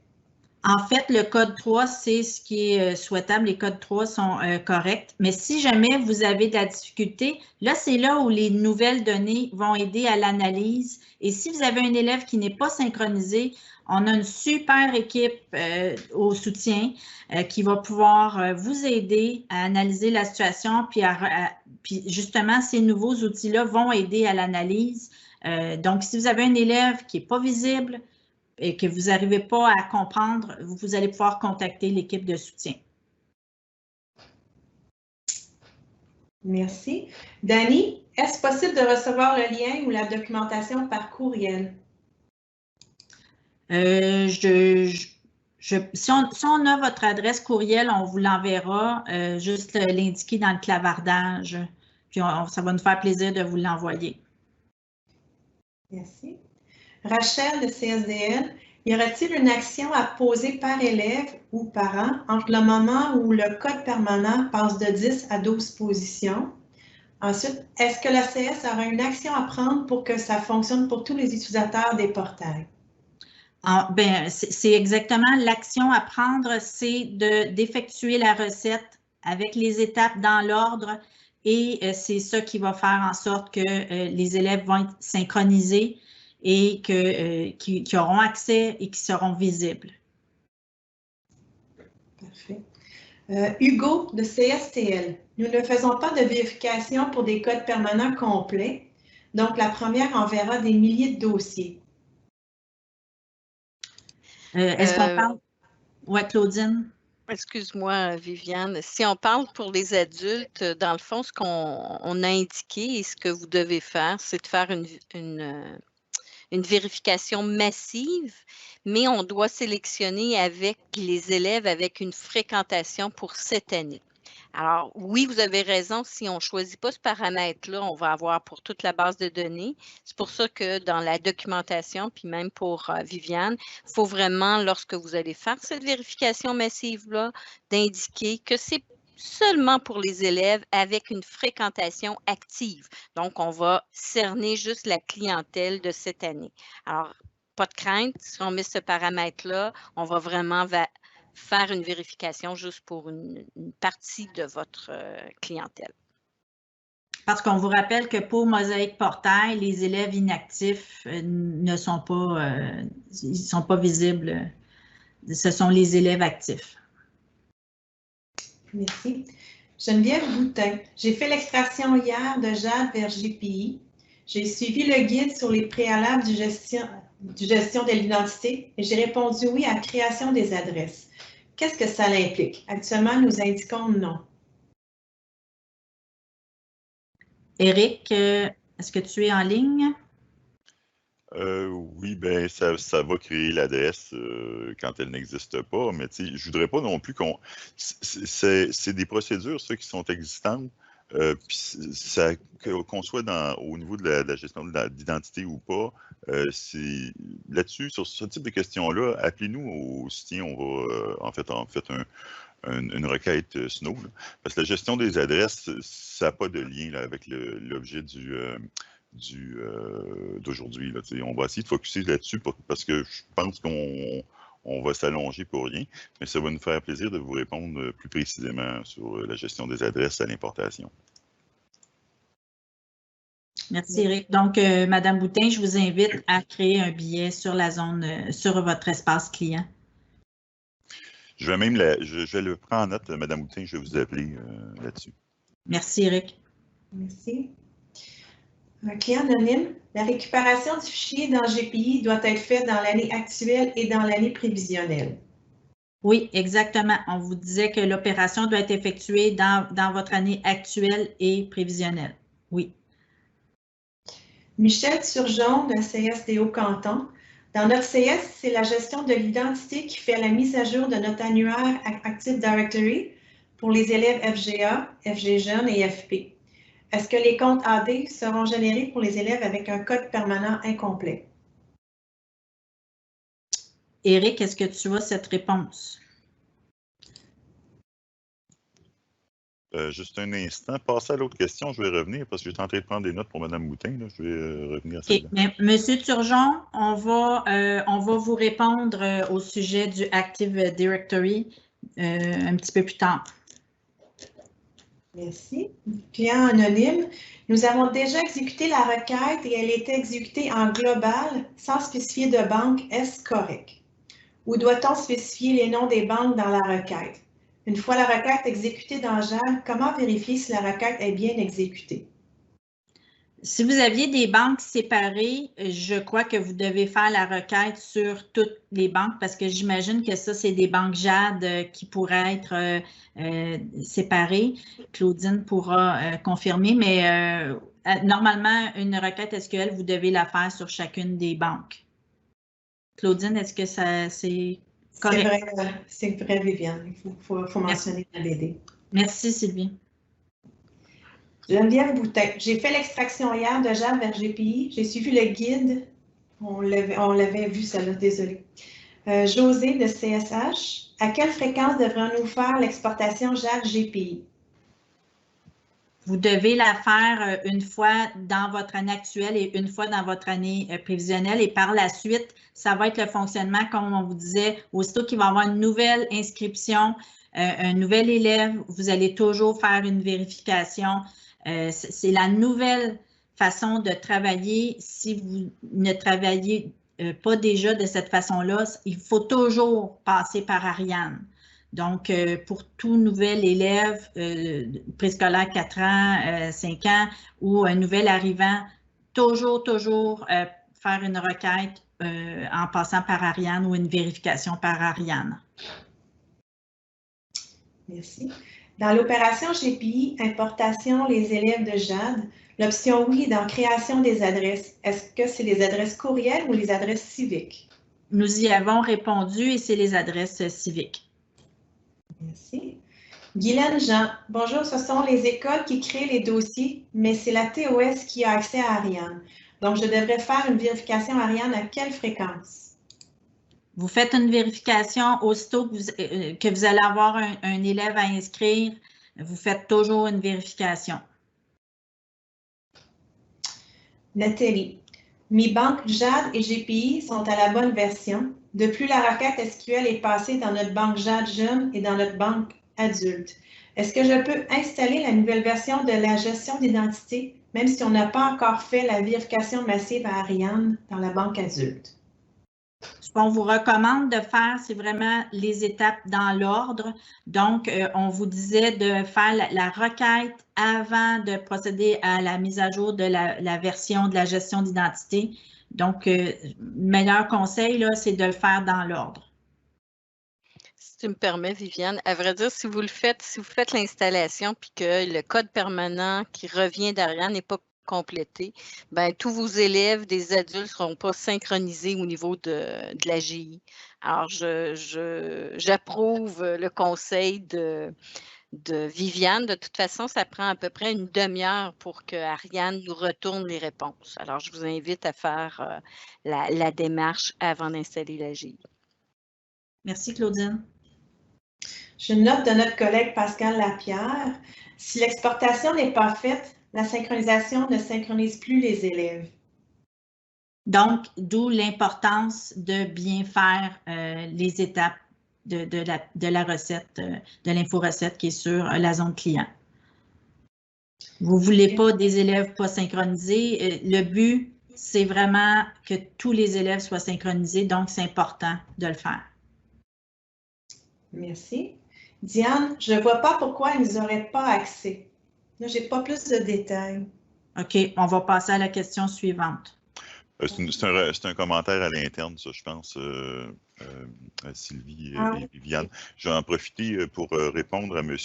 En fait, le code 3, c'est ce qui est souhaitable. Les codes 3 sont corrects. Mais si jamais vous avez de la difficulté, là, c'est là où les nouvelles données vont aider à l'analyse. Et si vous avez un élève qui n'est pas synchronisé, on a une super équipe au soutien qui va pouvoir vous aider à analyser la situation. Puis justement, ces nouveaux outils-là vont aider à l'analyse. Donc, si vous avez un élève qui n'est pas visible, et que vous n'arrivez pas à comprendre, vous allez pouvoir contacter l'équipe de soutien. Merci. Dani, est-ce possible de recevoir le lien ou la documentation par courriel? Si on a votre adresse courriel, on vous l'enverra, juste l'indiquer dans le clavardage, puis ça va nous faire plaisir de vous l'envoyer. Merci. Rachel de CSDL, y aura-t-il une action à poser par élève ou parent entre le moment où le code permanent passe de 10 à 12 positions? Ensuite, est-ce que la CS aura une action à prendre pour que ça fonctionne pour tous les utilisateurs des portails? C'est exactement l'action à prendre, c'est d'effectuer la recette avec les étapes dans l'ordre et c'est ça qui va faire en sorte que les élèves vont être synchronisés et qui auront accès et qui seront visibles. Parfait. Hugo de CSTL. Nous ne faisons pas de vérification pour des codes permanents complets. Donc, la première enverra des milliers de dossiers. Est-ce qu'on parle? Oui, Claudine. Excuse-moi, Viviane. Si on parle pour les adultes, dans le fond, ce qu'on a indiqué et ce que vous devez faire, c'est de faire une vérification massive, mais on doit sélectionner avec les élèves avec une fréquentation pour cette année. Alors, oui, vous avez raison, si on ne choisit pas ce paramètre-là, on va avoir pour toute la base de données. C'est pour ça que dans la documentation, puis même pour Viviane, il faut vraiment, lorsque vous allez faire cette vérification massive-là, d'indiquer que c'est seulement pour les élèves avec une fréquentation active. Donc, on va cerner juste la clientèle de cette année. Alors, pas de crainte, si on met ce paramètre-là, on va vraiment faire une vérification juste pour une partie de votre clientèle. Parce qu'on vous rappelle que pour Mosaïque Portail, les élèves inactifs ne sont pas visibles. Ce sont les élèves actifs. Merci. Geneviève Boutin. J'ai fait l'extraction hier de Jade vers GPI. J'ai suivi le guide sur les préalables du gestion de l'identité et j'ai répondu oui à la création des adresses. Qu'est-ce que ça implique? Actuellement, nous indiquons non. Éric, est-ce que tu es en ligne? Oui, ben ça va créer l'adresse quand elle n'existe pas, mais je ne voudrais pas non plus qu'on... C'est des procédures, ceux qui sont existantes, puis qu'on soit au niveau de la gestion d'identité ou pas, là-dessus, sur ce type de questions-là, appelez-nous au soutien, on va en fait une requête Snow, là, parce que la gestion des adresses, ça n'a pas de lien là, avec l'objet d'aujourd'hui. On va essayer de focusser là-dessus parce que je pense qu'on va s'allonger pour rien, mais ça va nous faire plaisir de vous répondre plus précisément sur la gestion des adresses à l'importation. Merci, Éric. Donc, Madame Boutin, je vous invite à créer un billet sur la zone, sur votre espace client. Je vais même je vais le prendre en note, Madame Boutin, je vais vous appeler là-dessus. Merci, Éric. Merci. Un client anonyme, la récupération du fichier dans GPI doit être faite dans l'année actuelle et dans l'année prévisionnelle. Oui, exactement. On vous disait que l'opération doit être effectuée dans votre année actuelle et prévisionnelle. Oui. Michel Turgeon de CSDO Canton. Dans notre CS, c'est la gestion de l'identité qui fait la mise à jour de notre annuaire Active Directory pour les élèves FGA, FG Jeunes et FP. Est-ce que les comptes AD seront générés pour les élèves avec un code permanent incomplet? Éric, est-ce que tu as cette réponse? Juste un instant. Passez à l'autre question, je vais revenir parce que j'étais en train de prendre des notes pour Mme Boutin. Là. Je vais revenir à ça. Okay. Monsieur Turgeon, on va vous répondre au sujet du Active Directory un petit peu plus tard. Merci. Client anonyme. Nous avons déjà exécuté la requête et elle était exécutée en global sans spécifier de banque. Est-ce correct? Ou doit-on spécifier les noms des banques dans la requête? Une fois la requête exécutée dans JAD, comment vérifier si la requête est bien exécutée? Si vous aviez des banques séparées, je crois que vous devez faire la requête sur toutes les banques parce que j'imagine que ça, c'est des banques JAD qui pourraient être séparées. Claudine pourra confirmer, mais normalement, une requête SQL, vous devez la faire sur chacune des banques. Claudine, est-ce que c'est correct? C'est vrai, Viviane. Il faut mentionner la BD. Merci, Sylvie. Geneviève Boutin. J'ai fait l'extraction hier de JAD vers GPI. J'ai suivi le guide. On l'avait vu, celle-là, désolée. José de CSH. À quelle fréquence devrions-nous faire l'exportation JAD GPI? Vous devez la faire une fois dans votre année actuelle et une fois dans votre année prévisionnelle. Et par la suite, ça va être le fonctionnement, comme on vous disait, aussitôt qu'il va y avoir une nouvelle inscription, un nouvel élève, vous allez toujours faire une vérification. C'est la nouvelle façon de travailler. Si vous ne travaillez pas déjà de cette façon-là, il faut toujours passer par Ariane. Donc, pour tout nouvel élève préscolaire 4 ans, 5 ans ou un nouvel arrivant, toujours faire une requête en passant par Ariane ou une vérification par Ariane. Merci. Dans l'opération GPI, importation les élèves de JAD, l'option oui est dans création des adresses. Est-ce que c'est les adresses courriels ou les adresses civiques? Nous y avons répondu et c'est les adresses civiques. Merci. Guylaine Jean, bonjour, ce sont les écoles qui créent les dossiers, mais c'est la TOS qui a accès à Ariane. Donc, je devrais faire une vérification Ariane à quelle fréquence? Vous faites une vérification aussitôt que vous allez avoir un élève à inscrire. Vous faites toujours une vérification. Nathalie, mes banques JAD et GPI sont à la bonne version. De plus, la requête SQL est passée dans notre banque JAD Jeune et dans notre banque adulte. Est-ce que je peux installer la nouvelle version de la gestion d'identité, même si on n'a pas encore fait la vérification massive à Ariane dans la banque adulte? Ce qu'on vous recommande de faire, c'est vraiment les étapes dans l'ordre. Donc, on vous disait de faire la requête avant de procéder à la mise à jour de la version de la gestion d'identité. Donc, le meilleur conseil, c'est de le faire dans l'ordre. Si tu me permets, Viviane, à vrai dire, si vous faites l'installation puis que le code permanent qui revient d'Ariane n'est pas complété, ben tous vos élèves des adultes ne seront pas synchronisés au niveau de l'AGI. Alors, j'approuve le conseil de Viviane. De toute façon, ça prend à peu près une demi-heure pour que Ariane nous retourne les réponses. Alors, je vous invite à faire la démarche avant d'installer l'AGI. Merci, Claudine. Je note de notre collègue Pascal Lapierre, si l'exportation n'est pas faite, la synchronisation ne synchronise plus les élèves. Donc, d'où l'importance de bien faire les étapes de la recette, de l'info-recette qui est sur la zone client. Vous ne voulez pas des élèves pas synchronisés. Le but, c'est vraiment que tous les élèves soient synchronisés, donc c'est important de le faire. Merci. Diane, je ne vois pas pourquoi ils n'auraient pas accès. Là, je n'ai pas plus de détails. OK, on va passer à la question suivante. C'est un commentaire à l'interne, ça, je pense, Sylvie et Viviane. Je vais en profiter pour répondre à M.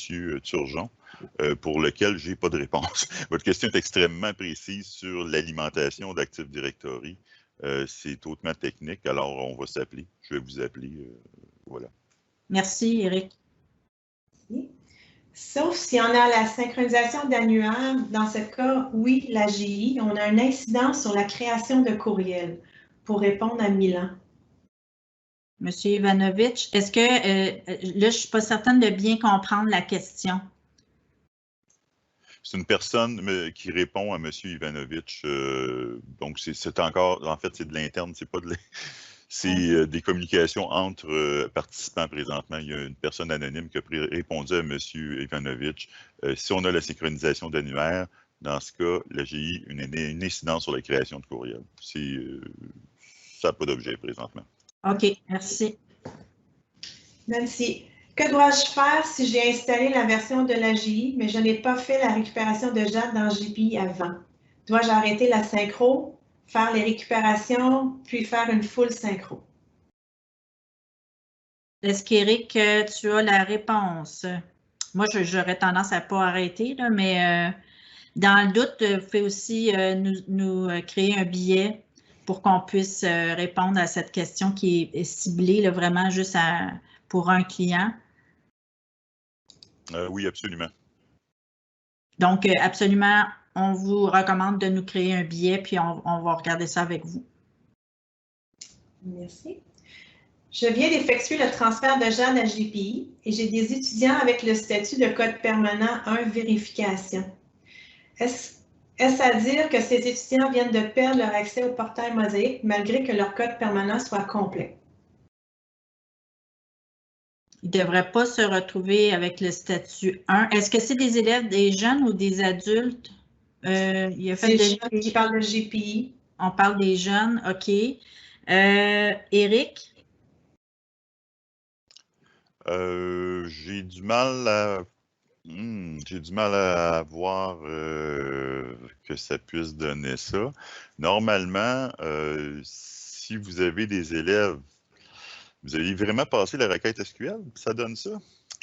Turgeon, pour lequel je n'ai pas de réponse. Votre question est extrêmement précise sur l'alimentation d'Active Directory. C'est hautement technique, alors on va s'appeler. Je vais vous appeler. Voilà. Merci, Éric. Merci. Sauf si on a la synchronisation d'annuaire, dans ce cas, oui, l'AGI, on a un incident sur la création de courriel pour répondre à Milan. Monsieur Ivanovitch, est-ce que, là, je ne suis pas certaine de bien comprendre la question. C'est une personne qui répond à M. Ivanovitch. Donc, c'est encore, en fait, c'est de l'interne, c'est pas de c'est des communications entre participants présentement. Il y a une personne anonyme qui a répondu à M. Ivanovitch. Si on a la synchronisation d'annuaire, dans ce cas, l'AGI, une incidence sur la création de courriel. Ça n'a pas d'objet présentement. OK, merci. Nancy, que dois-je faire si j'ai installé la version de l'AGI, mais je n'ai pas fait la récupération de JAD dans GPI avant? Dois-je arrêter la synchro, faire les récupérations, puis faire une full synchro? Est-ce qu'Éric, tu as la réponse? Moi, j'aurais tendance à ne pas arrêter, là, mais dans le doute, vous pouvez aussi nous créer un billet pour qu'on puisse répondre à cette question qui est ciblée là, vraiment juste pour un client. Oui, absolument. Donc, absolument, on vous recommande de nous créer un billet, puis on va regarder ça avec vous. Merci. Je viens d'effectuer le transfert de JAD à GPI et j'ai des étudiants avec le statut de code permanent 1 vérification. Est-ce à dire que ces étudiants viennent de perdre leur accès au portail Mosaïque malgré que leur code permanent soit complet? Ils ne devraient pas se retrouver avec le statut 1. Est-ce que c'est des élèves, des jeunes ou des adultes? Il a fait des qui parlent de GPI. On parle des jeunes, OK. Éric? J'ai du mal à voir que ça puisse donner ça. Normalement, si vous avez des élèves, vous avez vraiment passé la requête SQL, ça donne ça?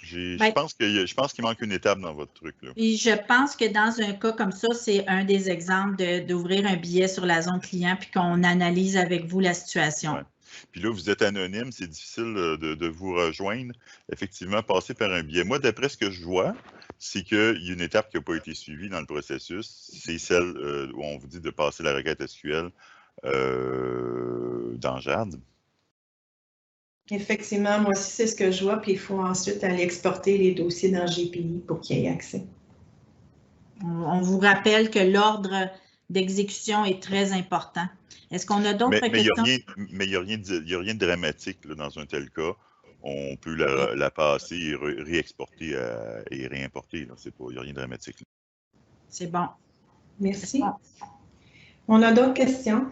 Je pense qu'il manque une étape dans votre truc, là. Puis je pense que dans un cas comme ça, c'est un des exemples d'ouvrir un billet sur la zone client puis qu'on analyse avec vous la situation. Ouais. Puis là, vous êtes anonyme, c'est difficile de vous rejoindre. Effectivement, passer par un billet. Moi, d'après ce que je vois, c'est qu'il y a une étape qui n'a pas été suivie dans le processus. C'est celle où on vous dit de passer la requête SQL dans JAD. Effectivement, moi aussi, c'est ce que je vois. Puis il faut ensuite aller exporter les dossiers dans GPI pour qu'il y ait accès. On vous rappelle que l'ordre d'exécution est très important. Est-ce qu'on a d'autres questions? Mais il n'y a rien de dramatique là, dans un tel cas. On peut la passer et réexporter et réimporter. Il n'y a rien de dramatique. C'est bon. Merci. On a d'autres questions.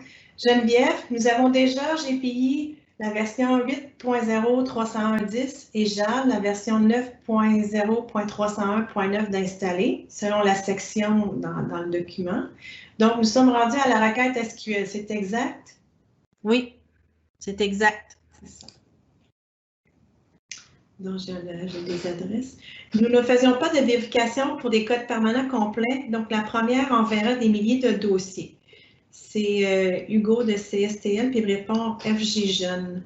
Geneviève, nous avons déjà GPI la version 8.0.301.10 et JAD la version 9.0.301.9 d'installer, selon la section dans le document. Donc, nous sommes rendus à la requête SQL. C'est exact? Oui, c'est exact. C'est ça. Donc, j'ai des adresses. Nous ne faisions pas de vérification pour des codes permanents complets. Donc, la première enverra des milliers de dossiers. C'est Hugo de CSTL, puis il répond FG Jeune.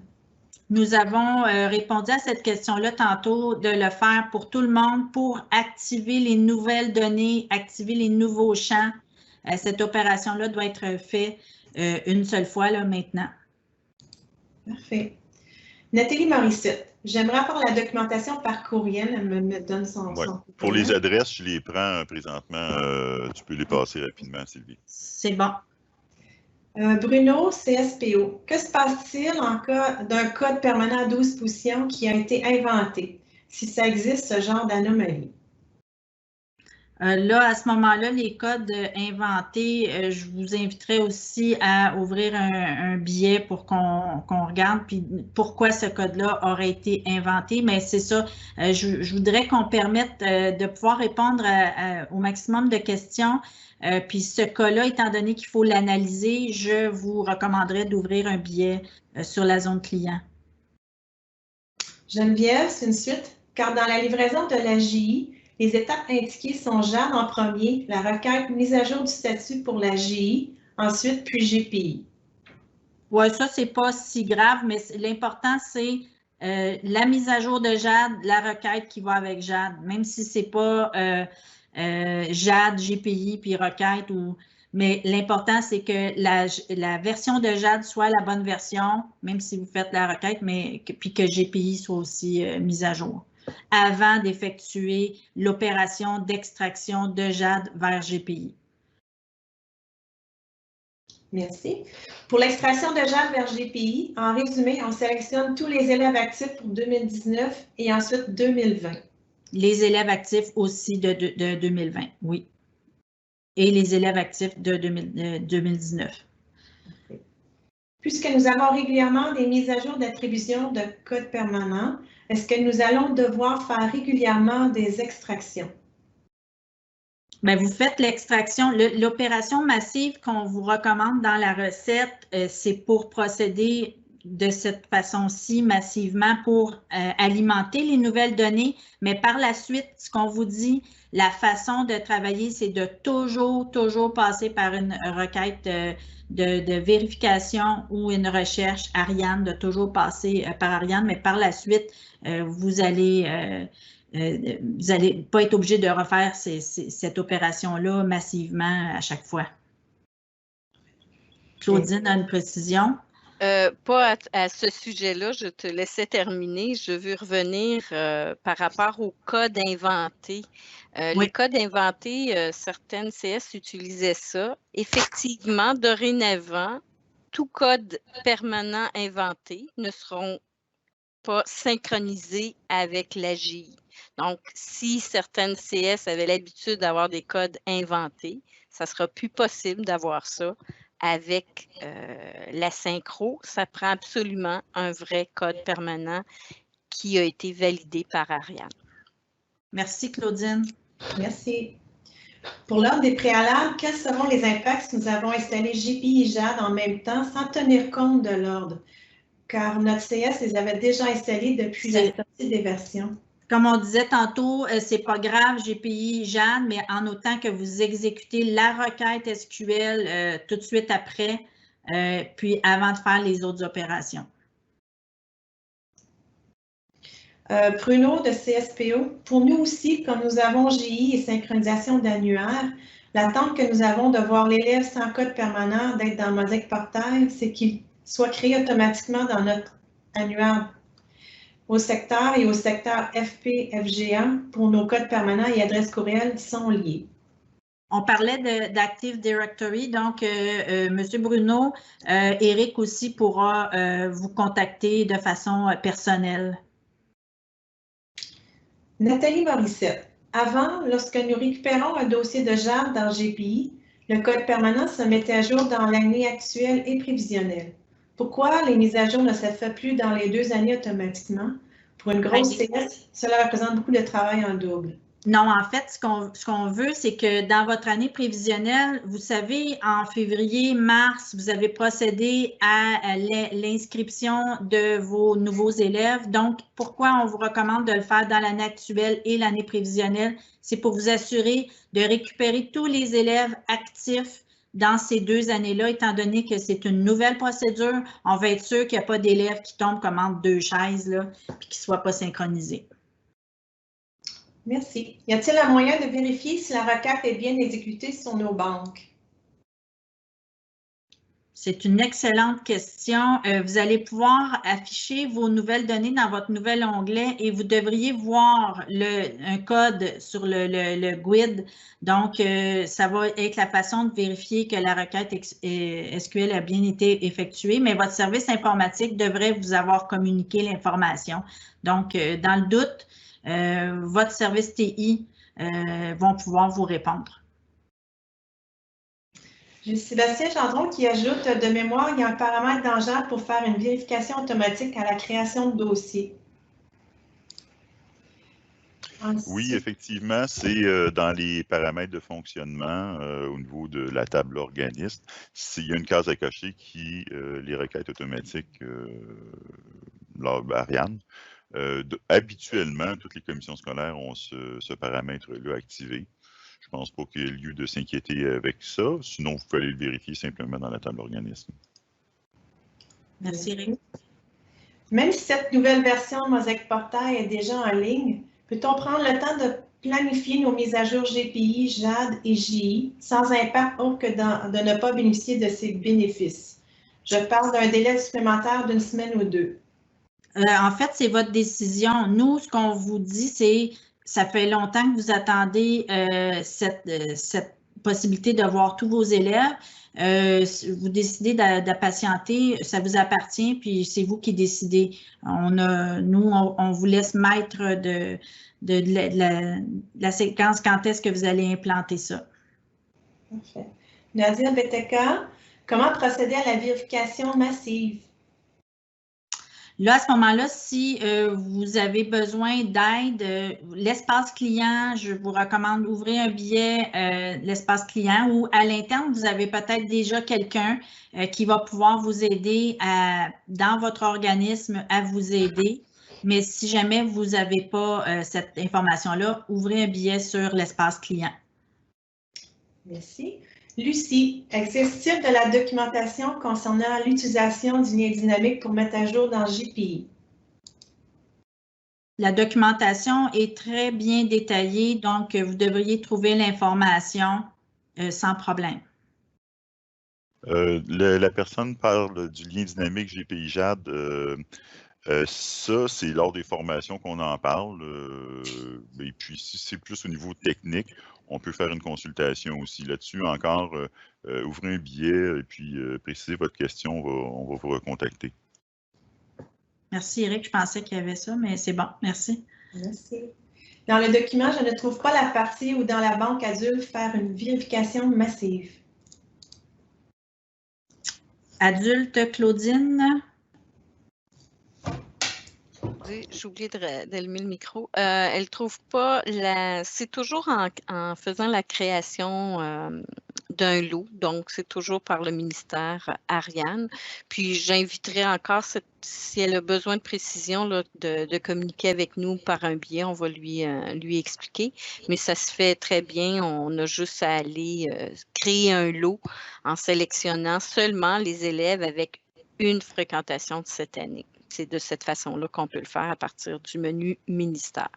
Nous avons répondu à cette question-là tantôt, de le faire pour tout le monde, pour activer les nouvelles données, activer les nouveaux champs. Cette opération-là doit être faite une seule fois là, maintenant. Parfait. Nathalie Morissette, j'aimerais avoir la documentation par courriel. Elle me donne son Pour les adresses, je les prends présentement. Tu peux les passer rapidement, Sylvie. C'est bon. Bruno, CSPO. Que se passe-t-il en cas d'un code permanent à 12 positions qui a été inventé, si ça existe ce genre d'anomalie? Là, à ce moment-là, les codes inventés, je vous inviterai aussi à ouvrir un billet pour qu'on regarde puis pourquoi ce code-là aurait été inventé. Mais c'est ça, je voudrais qu'on permette de pouvoir répondre au maximum de questions. Puis ce cas-là, étant donné qu'il faut l'analyser, je vous recommanderais d'ouvrir un billet sur la zone client. Geneviève, c'est une suite, car dans la livraison de la GI, les étapes indiquées sont JAD en premier, la requête mise à jour du statut pour la GI, ensuite puis GPI. Oui, ça, c'est pas si grave, mais l'important, c'est la mise à jour de JAD, la requête qui va avec JAD, même si c'est pas JAD, GPI, puis requête, mais l'important, c'est que la version de JAD soit la bonne version, même si vous faites la requête, puis que GPI soit aussi mise à jour, avant d'effectuer l'opération d'extraction de JAD vers GPI. Merci. Pour l'extraction de JAD vers GPI, en résumé, on sélectionne tous les élèves actifs pour 2019 et ensuite 2020. Les élèves actifs aussi de 2020, oui. Et les élèves actifs de 2019. Puisque nous avons régulièrement des mises à jour d'attribution de codes permanents, est-ce que nous allons devoir faire régulièrement des extractions? Bien, vous faites l'extraction. L'opération massive qu'on vous recommande dans la recette, c'est pour procéder de cette façon-ci massivement pour alimenter les nouvelles données. Mais par la suite, ce qu'on vous dit, la façon de travailler, c'est de toujours passer par une requête de vérification ou une recherche Ariane, de toujours passer par Ariane. Mais par la suite, vous allez pas être obligé de refaire cette opération-là massivement à chaque fois. Claudine a une précision? Pas à ce sujet-là, je te laissais terminer. Je veux revenir par rapport aux codes inventés. Oui. Les codes inventés, certaines CS utilisaient ça. Effectivement, dorénavant, tout code permanent inventé ne seront pas synchronisés avec l'AGI. Donc, si certaines CS avaient l'habitude d'avoir des codes inventés, ça ne sera plus possible d'avoir ça avec la synchro. Ça prend absolument un vrai code permanent qui a été validé par Ariane. Merci, Claudine. Merci. Pour l'ordre des préalables, quels seront les impacts si nous avons installé JPI et JAD en même temps sans tenir compte de l'ordre? Car notre CS les avait déjà installés depuis la sortie des versions. Comme on disait tantôt, c'est pas grave, GPI, JAD, mais en autant que vous exécutez la requête SQL tout de suite après, puis avant de faire les autres opérations. Bruno de CSPO, pour nous aussi, comme nous avons GI et synchronisation d'annuaire, l'attente que nous avons de voir l'élève sans code permanent d'être dans Mosaic Portail, c'est qu'il soit créé automatiquement dans notre annuaire au secteur et au secteur FP, FGA pour nos codes permanents et adresses courriel sont liés. On parlait d'Active Directory, donc M. Bruno, Eric aussi pourra vous contacter de façon personnelle. Nathalie Morissette. Avant, lorsque nous récupérons un dossier de JAD dans GPI, le code permanent se mettait à jour dans l'année actuelle et prévisionnelle. Pourquoi les mises à jour ne se font plus dans les 2 années automatiquement? Pour une grosse CS, cela représente beaucoup de travail en double. Non, en fait, ce qu'on veut, c'est que dans votre année prévisionnelle, vous savez, en février, mars, vous avez procédé à l'inscription de vos nouveaux élèves. Donc, pourquoi on vous recommande de le faire dans l'année actuelle et l'année prévisionnelle? C'est pour vous assurer de récupérer tous les élèves actifs dans ces 2 années-là, étant donné que c'est une nouvelle procédure. On va être sûr qu'il n'y a pas d'élèves qui tombent comme entre 2 chaises, là, puis qui ne soient pas synchronisés. Merci. Y a-t-il un moyen de vérifier si la requête est bien exécutée sur nos banques? C'est une excellente question. Vous allez pouvoir afficher vos nouvelles données dans votre nouvel onglet et vous devriez voir un code sur le GUID. Donc, ça va être la façon de vérifier que la requête SQL a bien été effectuée, mais votre service informatique devrait vous avoir communiqué l'information. Donc, dans le doute, votre service TI vont pouvoir vous répondre. J'ai Sébastien Gendron qui ajoute de mémoire, il y a un paramètre dans JAD pour faire une vérification automatique à la création de dossier. Oui, effectivement, c'est dans les paramètres de fonctionnement au niveau de la table organiste. Il y a une case à cocher qui les requêtes automatiques Ariane. Habituellement, toutes les commissions scolaires ont ce paramètre-là activé. Je ne pense pas qu'il y ait lieu de s'inquiéter avec ça. Sinon, vous pouvez aller le vérifier simplement dans la table organisme. Merci, Eric. Même si cette nouvelle version de Mosaic Portail est déjà en ligne, peut-on prendre le temps de planifier nos mises à jour GPI, JAD et JI sans impact autre que de ne pas bénéficier de ces bénéfices? Je parle d'un délai supplémentaire d'1 semaine ou 2. En fait, c'est votre décision. Nous, ce qu'on vous dit, c'est ça fait longtemps que vous attendez cette possibilité de voir tous vos élèves. Vous décidez de patienter, ça vous appartient, puis c'est vous qui décidez. Nous, on vous laisse maître de la séquence, quand est-ce que vous allez implanter ça. Parfait. Nadia Beteka, comment procéder à la vérification massive? Là, à ce moment-là, si vous avez besoin d'aide, l'espace client, je vous recommande d'ouvrir un billet, l'espace client, ou à l'interne, vous avez peut-être déjà quelqu'un qui va pouvoir vous aider dans votre organisme à vous aider. Mais si jamais vous n'avez pas cette information-là, ouvrez un billet sur l'espace client. Merci. Lucie, existe-t-il de la documentation concernant l'utilisation du lien dynamique pour mettre à jour dans JPI? La documentation est très bien détaillée, donc vous devriez trouver l'information sans problème. La personne parle du lien dynamique GPI JAD. Ça, c'est lors des formations qu'on en parle. Et puis, si c'est plus au niveau technique, on peut faire une consultation aussi là-dessus. Encore, ouvrez un billet et puis précisez votre question, on va vous recontacter. Merci, Eric. Je pensais qu'il y avait ça, mais c'est bon. Merci. Merci. Dans le document, je ne trouve pas la partie où dans la banque adulte, faire une vérification massive. Adulte, Claudine? J'ai oublié d'allumer le micro. Elle ne trouve pas c'est toujours en faisant la création d'un lot, donc c'est toujours par le ministère Ariane. Puis j'inviterai encore, si elle a besoin de précision, là, de communiquer avec nous par un biais, on va lui expliquer. Mais ça se fait très bien, on a juste à aller créer un lot en sélectionnant seulement les élèves avec une fréquentation de cette année. C'est de cette façon-là qu'on peut le faire à partir du menu ministère.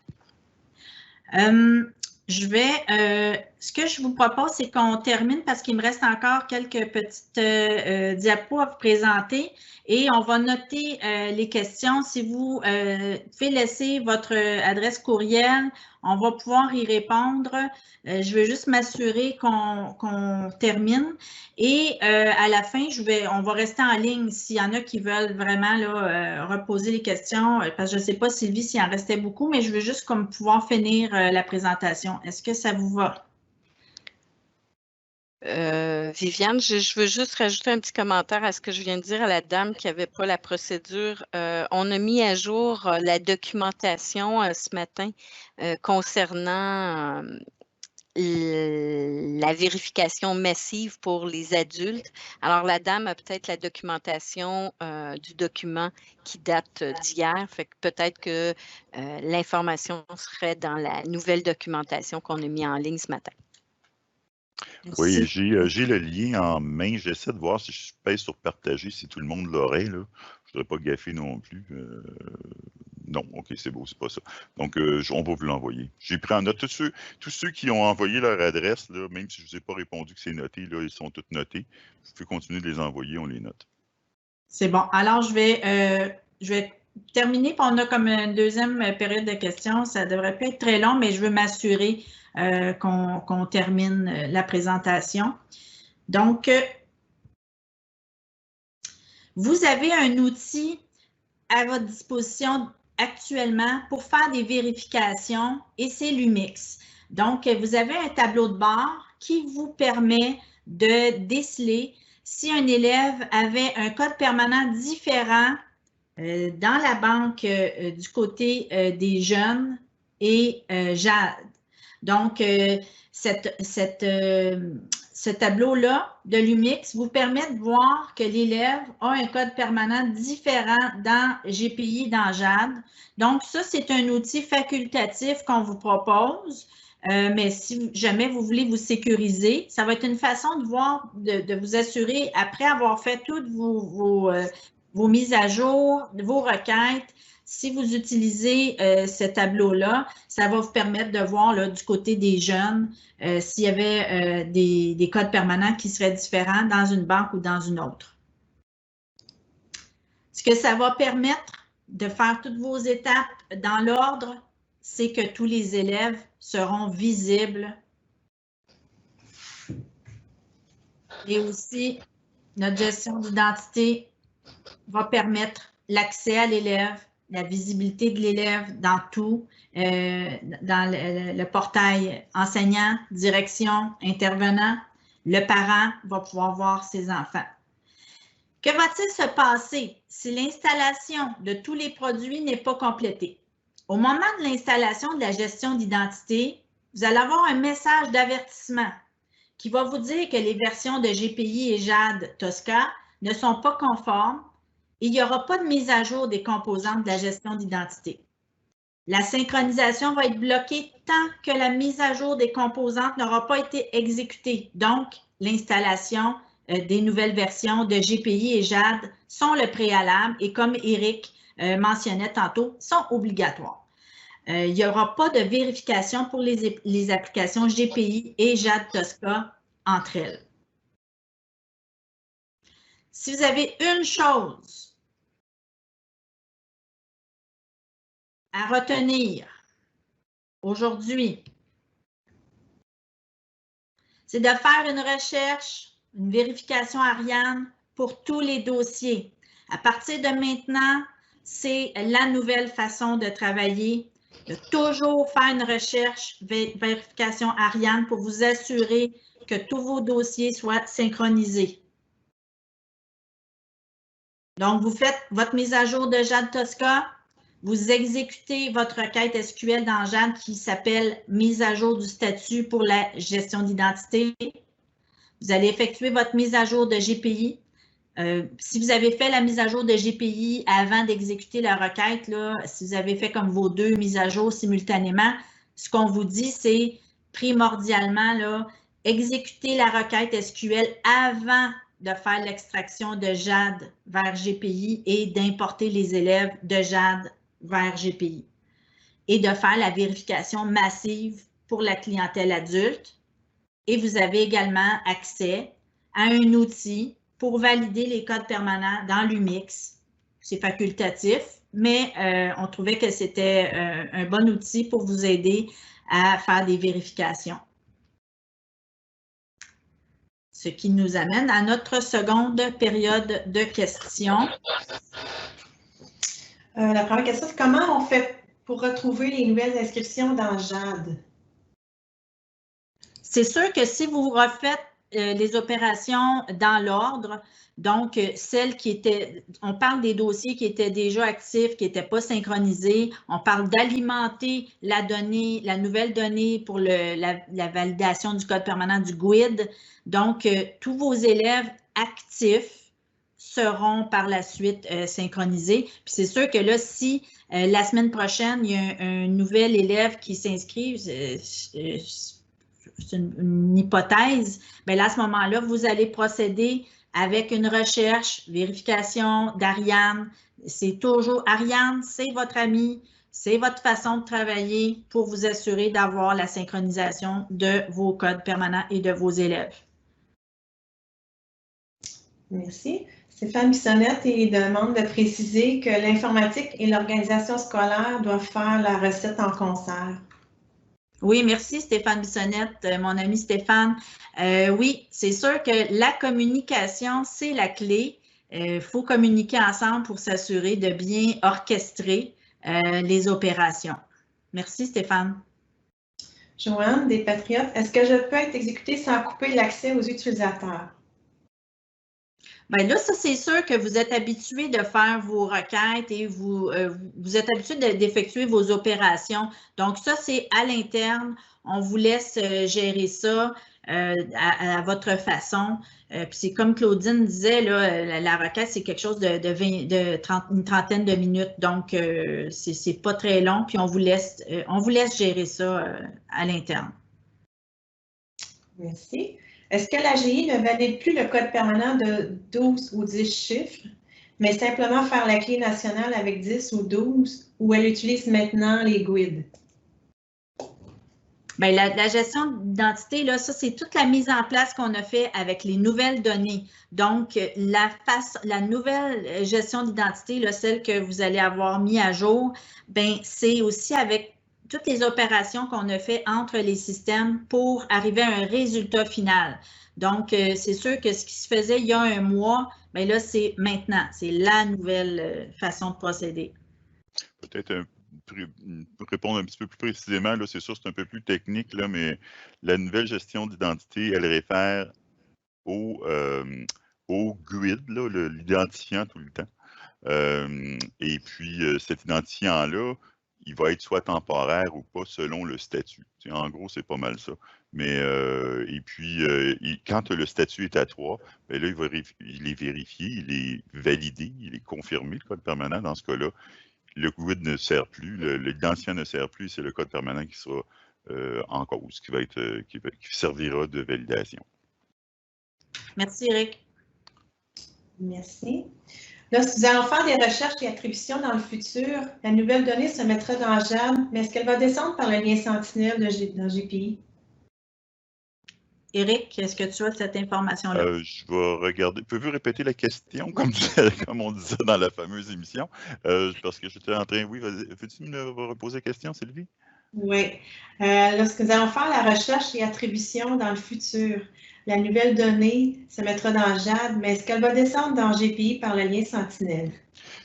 Ce que je vous propose, c'est qu'on termine parce qu'il me reste encore quelques petites diapos à vous présenter et on va noter les questions. Si vous pouvez laisser votre adresse courriel, on va pouvoir y répondre. Je veux juste m'assurer qu'on termine et à la fin, on va rester en ligne s'il y en a qui veulent vraiment là, reposer les questions parce que je ne sais pas, Sylvie, s'il en restait beaucoup, mais je veux juste comme pouvoir finir la présentation. Est-ce que ça vous va? Viviane, je veux juste rajouter un petit commentaire à ce que je viens de dire à la dame qui n'avait pas la procédure. On a mis à jour la documentation ce matin concernant la vérification massive pour les adultes. Alors, la dame a peut-être la documentation du document qui date d'hier, fait que peut-être que l'information serait dans la nouvelle documentation qu'on a mis en ligne ce matin. Oui, j'ai le lien en main. J'essaie de voir si je pèse sur partager, si tout le monde l'aurait. Je ne voudrais pas gaffer non plus. Non, OK, c'est beau, c'est pas ça. Donc, on va vous l'envoyer. J'ai pris en note tous ceux qui ont envoyé leur adresse, là, même si je ne vous ai pas répondu que c'est noté, là, ils sont tous notés. Vous pouvez continuer de les envoyer, on les note. C'est bon. Alors, je vais terminer, puis on a comme une deuxième période de questions. Ça ne devrait pas être très long, mais je veux m'assurer qu'on termine la présentation. Donc, vous avez un outil à votre disposition actuellement pour faire des vérifications et c'est l'UMIX. Donc, vous avez un tableau de bord qui vous permet de déceler si un élève avait un code permanent différent dans la banque du côté des jeunes et JAD. Donc, ce tableau-là de l'UMIX vous permet de voir que l'élève a un code permanent différent dans GPI et dans JAD. Donc, ça, c'est un outil facultatif qu'on vous propose. Mais si jamais vous voulez vous sécuriser, ça va être une façon de voir, de vous assurer, après avoir fait toutes vos mises à jour, vos requêtes, si vous utilisez ce tableau-là, ça va vous permettre de voir là, du côté des jeunes s'il y avait des codes permanents qui seraient différents dans une banque ou dans une autre. Ce que ça va permettre de faire toutes vos étapes dans l'ordre, c'est que tous les élèves seront visibles. Et aussi, notre gestion d'identité va permettre l'accès à l'élève, la visibilité de l'élève dans tout, dans le portail enseignant, direction, intervenant. Le parent va pouvoir voir ses enfants. Que va-t-il se passer si l'installation de tous les produits n'est pas complétée? Au moment de l'installation de la gestion d'identité, vous allez avoir un message d'avertissement qui va vous dire que les versions de GPI et JAD Tosca ne sont pas conformes et il n'y aura pas de mise à jour des composantes de la gestion d'identité. La synchronisation va être bloquée tant que la mise à jour des composantes n'aura pas été exécutée. Donc, l'installation des nouvelles versions de GPI et JAD sont le préalable et comme Éric mentionnait tantôt, sont obligatoires. Il n'y aura pas de vérification pour les applications GPI et JAD Tosca entre elles. Si vous avez une chose à retenir aujourd'hui, c'est de faire une recherche, une vérification Ariane pour tous les dossiers. À partir de maintenant, c'est la nouvelle façon de travailler, de toujours faire une recherche, vérification Ariane pour vous assurer que tous vos dossiers soient synchronisés. Donc, vous faites votre mise à jour de JAD Tosca, vous exécutez votre requête SQL dans Jade qui s'appelle « Mise à jour du statut pour la gestion d'identité ». Vous allez effectuer votre mise à jour de GPI. Si vous avez fait la mise à jour de GPI avant d'exécuter la requête, là, si vous avez fait comme vos 2 mises à jour simultanément, ce qu'on vous dit, c'est primordialement, là, exécuter la requête SQL avant de faire l'extraction de Jade vers GPI et d'importer les élèves de Jade vers GPI. Et de faire la vérification massive pour la clientèle adulte. Et vous avez également accès à un outil pour valider les codes permanents dans l'UMIX. C'est facultatif, mais on trouvait que c'était un bon outil pour vous aider à faire des vérifications. Ce qui nous amène à notre seconde période de questions. La première question, c'est comment on fait pour retrouver les nouvelles inscriptions dans Jade? C'est sûr que si vous refaites les opérations dans l'ordre, donc celles qui étaient, on parle des dossiers qui étaient déjà actifs, qui n'étaient pas synchronisés, on parle d'alimenter la donnée, la nouvelle donnée pour la validation du code permanent du GUID. Donc, tous vos élèves actifs seront par la suite synchronisés. Puis c'est sûr que là, si la semaine prochaine, il y a un nouvel élève qui s'inscrit, c'est une hypothèse, mais là, à ce moment-là, vous allez procéder avec une recherche, vérification d'Ariane. C'est toujours, Ariane, c'est votre ami, c'est votre façon de travailler pour vous assurer d'avoir la synchronisation de vos codes permanents et de vos élèves. Merci. Stéphane Bissonnette demande de préciser que l'informatique et l'organisation scolaire doivent faire la recette en concert. Oui, merci Stéphane Bissonnette, mon ami Stéphane. Oui, c'est sûr que la communication, c'est la clé. Il faut communiquer ensemble pour s'assurer de bien orchestrer les opérations. Merci Stéphane. Joanne, des Patriotes, est-ce que je peux être exécuté sans couper l'accès aux utilisateurs? Bien là, ça, c'est sûr que vous êtes habitué de faire vos requêtes et vous êtes habitué d'effectuer vos opérations. Donc, ça, c'est à l'interne. On vous laisse gérer ça à votre façon. Puis c'est comme Claudine disait, là, la requête, c'est quelque chose une trentaine de minutes. Donc, c'est pas très long. Puis on vous laisse gérer ça à l'interne. Merci. Est-ce que l'AGI ne valide plus le code permanent de 12 ou 10 chiffres, mais simplement faire la clé nationale avec 10 ou 12, ou elle utilise maintenant les GUID? Bien, la gestion d'identité, là, ça, c'est toute la mise en place qu'on a fait avec les nouvelles données. Donc, la nouvelle gestion d'identité, celle que vous allez avoir mis à jour, bien, c'est aussi avec toutes les opérations qu'on a fait entre les systèmes pour arriver à un résultat final. Donc, c'est sûr que ce qui se faisait il y a un mois, bien là, c'est maintenant. C'est la nouvelle façon de procéder. Peut-être pour répondre un petit peu plus précisément, c'est sûr, c'est un peu plus technique, là, mais la nouvelle gestion d'identité, elle réfère au GUID, l'identifiant tout le temps. Et puis, cet identifiant-là, il va être soit temporaire ou pas selon le statut. En gros, c'est pas mal ça. Mais, et puis, quand le statut est à 3, bien là, il est vérifié, il est validé, il est confirmé, le code permanent. Dans ce cas-là, le GUID ne sert plus, l'identifiant ne sert plus, c'est le code permanent qui sera en cause, qui servira de validation. Merci, Eric. Merci. Lorsque nous allons faire des recherches et attributions dans le futur, la nouvelle donnée se mettra dans Jade, mais est-ce qu'elle va descendre par le lien Sentinelle dans GPI? Eric, est-ce que tu as cette information-là? Je vais regarder. Peux-tu répéter la question, comme on disait dans la fameuse émission? Parce que j'étais en train... Oui, veux-tu me reposer la question, Sylvie? Oui. Lorsque nous allons faire la recherche et attribution dans le futur, la nouvelle donnée se mettra dans Jade, mais est-ce qu'elle va descendre dans GPI par le lien Sentinelle?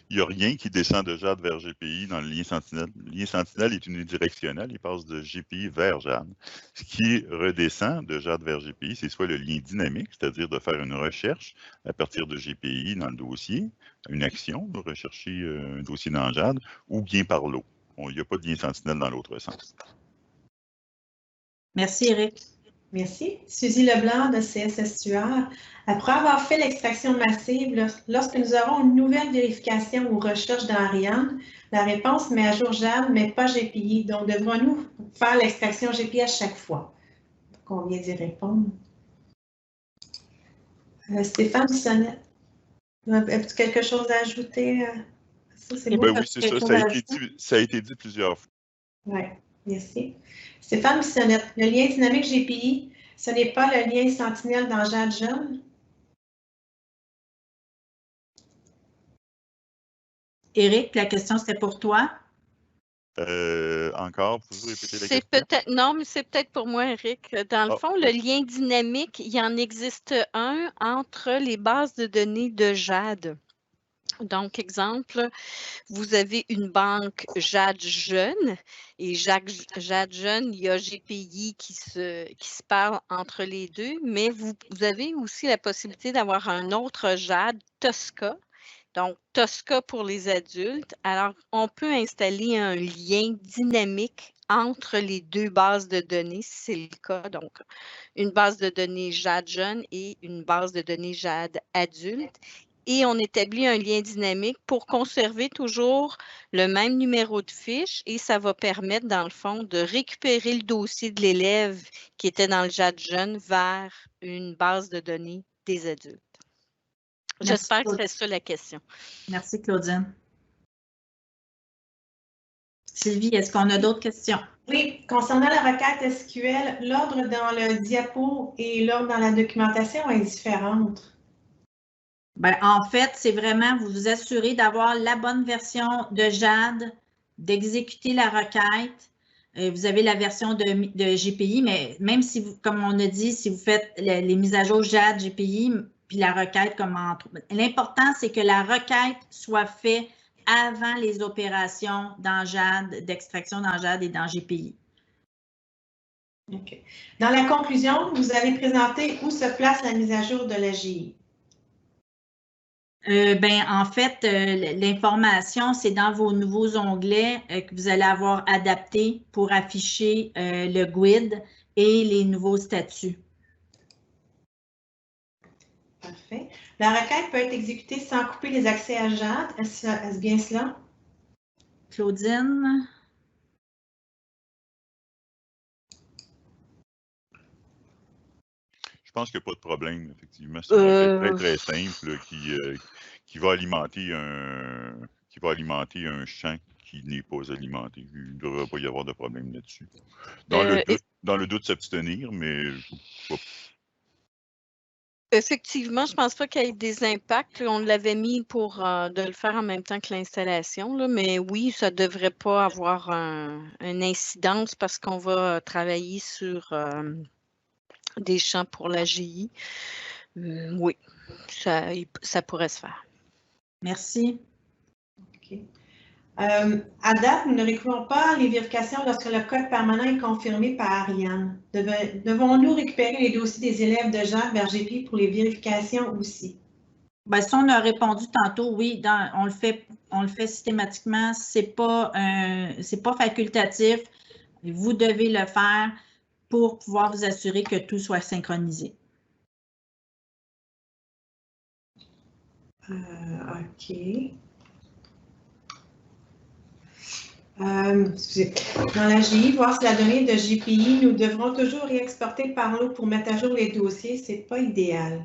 Il n'y a rien qui descend de Jade vers GPI dans le lien Sentinelle. Le lien Sentinelle est unidirectionnel, il passe de GPI vers Jade. Ce qui redescend de Jade vers GPI, c'est soit le lien dynamique, c'est-à-dire de faire une recherche à partir de GPI dans le dossier, une action, de rechercher un dossier dans JAD, ou bien par l'eau. Il n'y a pas de lien sentinelle dans l'autre sens. Merci, Eric. Merci. Suzy Leblanc de CSSUR. Après avoir fait l'extraction massive, lorsque nous aurons une nouvelle vérification ou recherche dans Ariane, la réponse met à jour JAD, mais pas GPI. Donc, devrons-nous faire l'extraction GPI à chaque fois? On vient d'y répondre. Stéphane Bissonnette, as-tu quelque chose à ajouter? Oui, c'est ça. Ça a été dit plusieurs fois. Oui, merci. Stéphane Bissonnette, le lien dynamique GPI, ce n'est pas le lien sentinelle dans JAD Jeune? Éric, la question, c'était pour toi. Encore, pouvez-vous répéter la question? Non, mais c'est peut-être pour moi, Éric. Dans le fond, le lien dynamique, il y en existe un entre les bases de données de JAD. Donc, exemple, vous avez une banque JAD Jeune et JAD Jeune, il y a GPI qui se parle entre les deux, mais vous avez aussi la possibilité d'avoir un autre JAD Tosca. Donc, Tosca pour les adultes. Alors, on peut installer un lien dynamique entre les deux bases de données, si c'est le cas. Donc, une base de données JAD jeune et une base de données JAD adulte. Et on établit un lien dynamique pour conserver toujours le même numéro de fiche et ça va permettre, dans le fond, de récupérer le dossier de l'élève qui était dans le JAD jeune vers une base de données des adultes. J'espère que c'est ça la question. Merci, Claudine. Sylvie, est-ce qu'on a d'autres questions? Oui, concernant la requête SQL, l'ordre dans le diapo et l'ordre dans la documentation est différent. Ben, en fait, c'est vraiment vous vous assurez d'avoir la bonne version de JAD, d'exécuter la requête. Vous avez la version de GPI, mais même si vous, comme on a dit, si vous faites les mises à jour JAD, GPI, puis la requête, l'important, c'est que la requête soit faite avant les opérations dans JAD, d'extraction dans JAD et dans GPI. OK. Dans la conclusion, vous avez présenté où se place la mise à jour de l'AGI. En fait, l'information, c'est dans vos nouveaux onglets que vous allez avoir adaptés pour afficher le GUID et les nouveaux statuts. Parfait. La requête peut être exécutée sans couper les accès à JAD. Est-ce bien cela? Claudine? Je pense qu'il n'y a pas de problème, effectivement. C'est une requête très simple qui va alimenter un champ qui n'est pas alimenté. Il ne devrait pas y avoir de problème là-dessus. Dans le doute, s'abstenir, mais effectivement, je ne pense pas qu'il y ait des impacts. On l'avait mis pour de le faire en même temps que l'installation, mais oui, ça ne devrait pas avoir une incidence parce qu'on va travailler sur des champs pour l'AGI. Oui, ça pourrait se faire. Merci. OK. À date, nous ne récupérons pas les vérifications lorsque le code permanent est confirmé par Ariane. Devons-nous récupérer les dossiers des élèves de JAD vers GPI pour les vérifications aussi? Ben, ça, on a répondu tantôt, oui, on le fait systématiquement. C'est pas facultatif. Vous devez le faire pour pouvoir vous assurer que tout soit synchronisé. OK. Dans l'AGI, voir si la donnée de GPI, nous devrons toujours réexporter par l'eau pour mettre à jour les dossiers. Ce n'est pas idéal.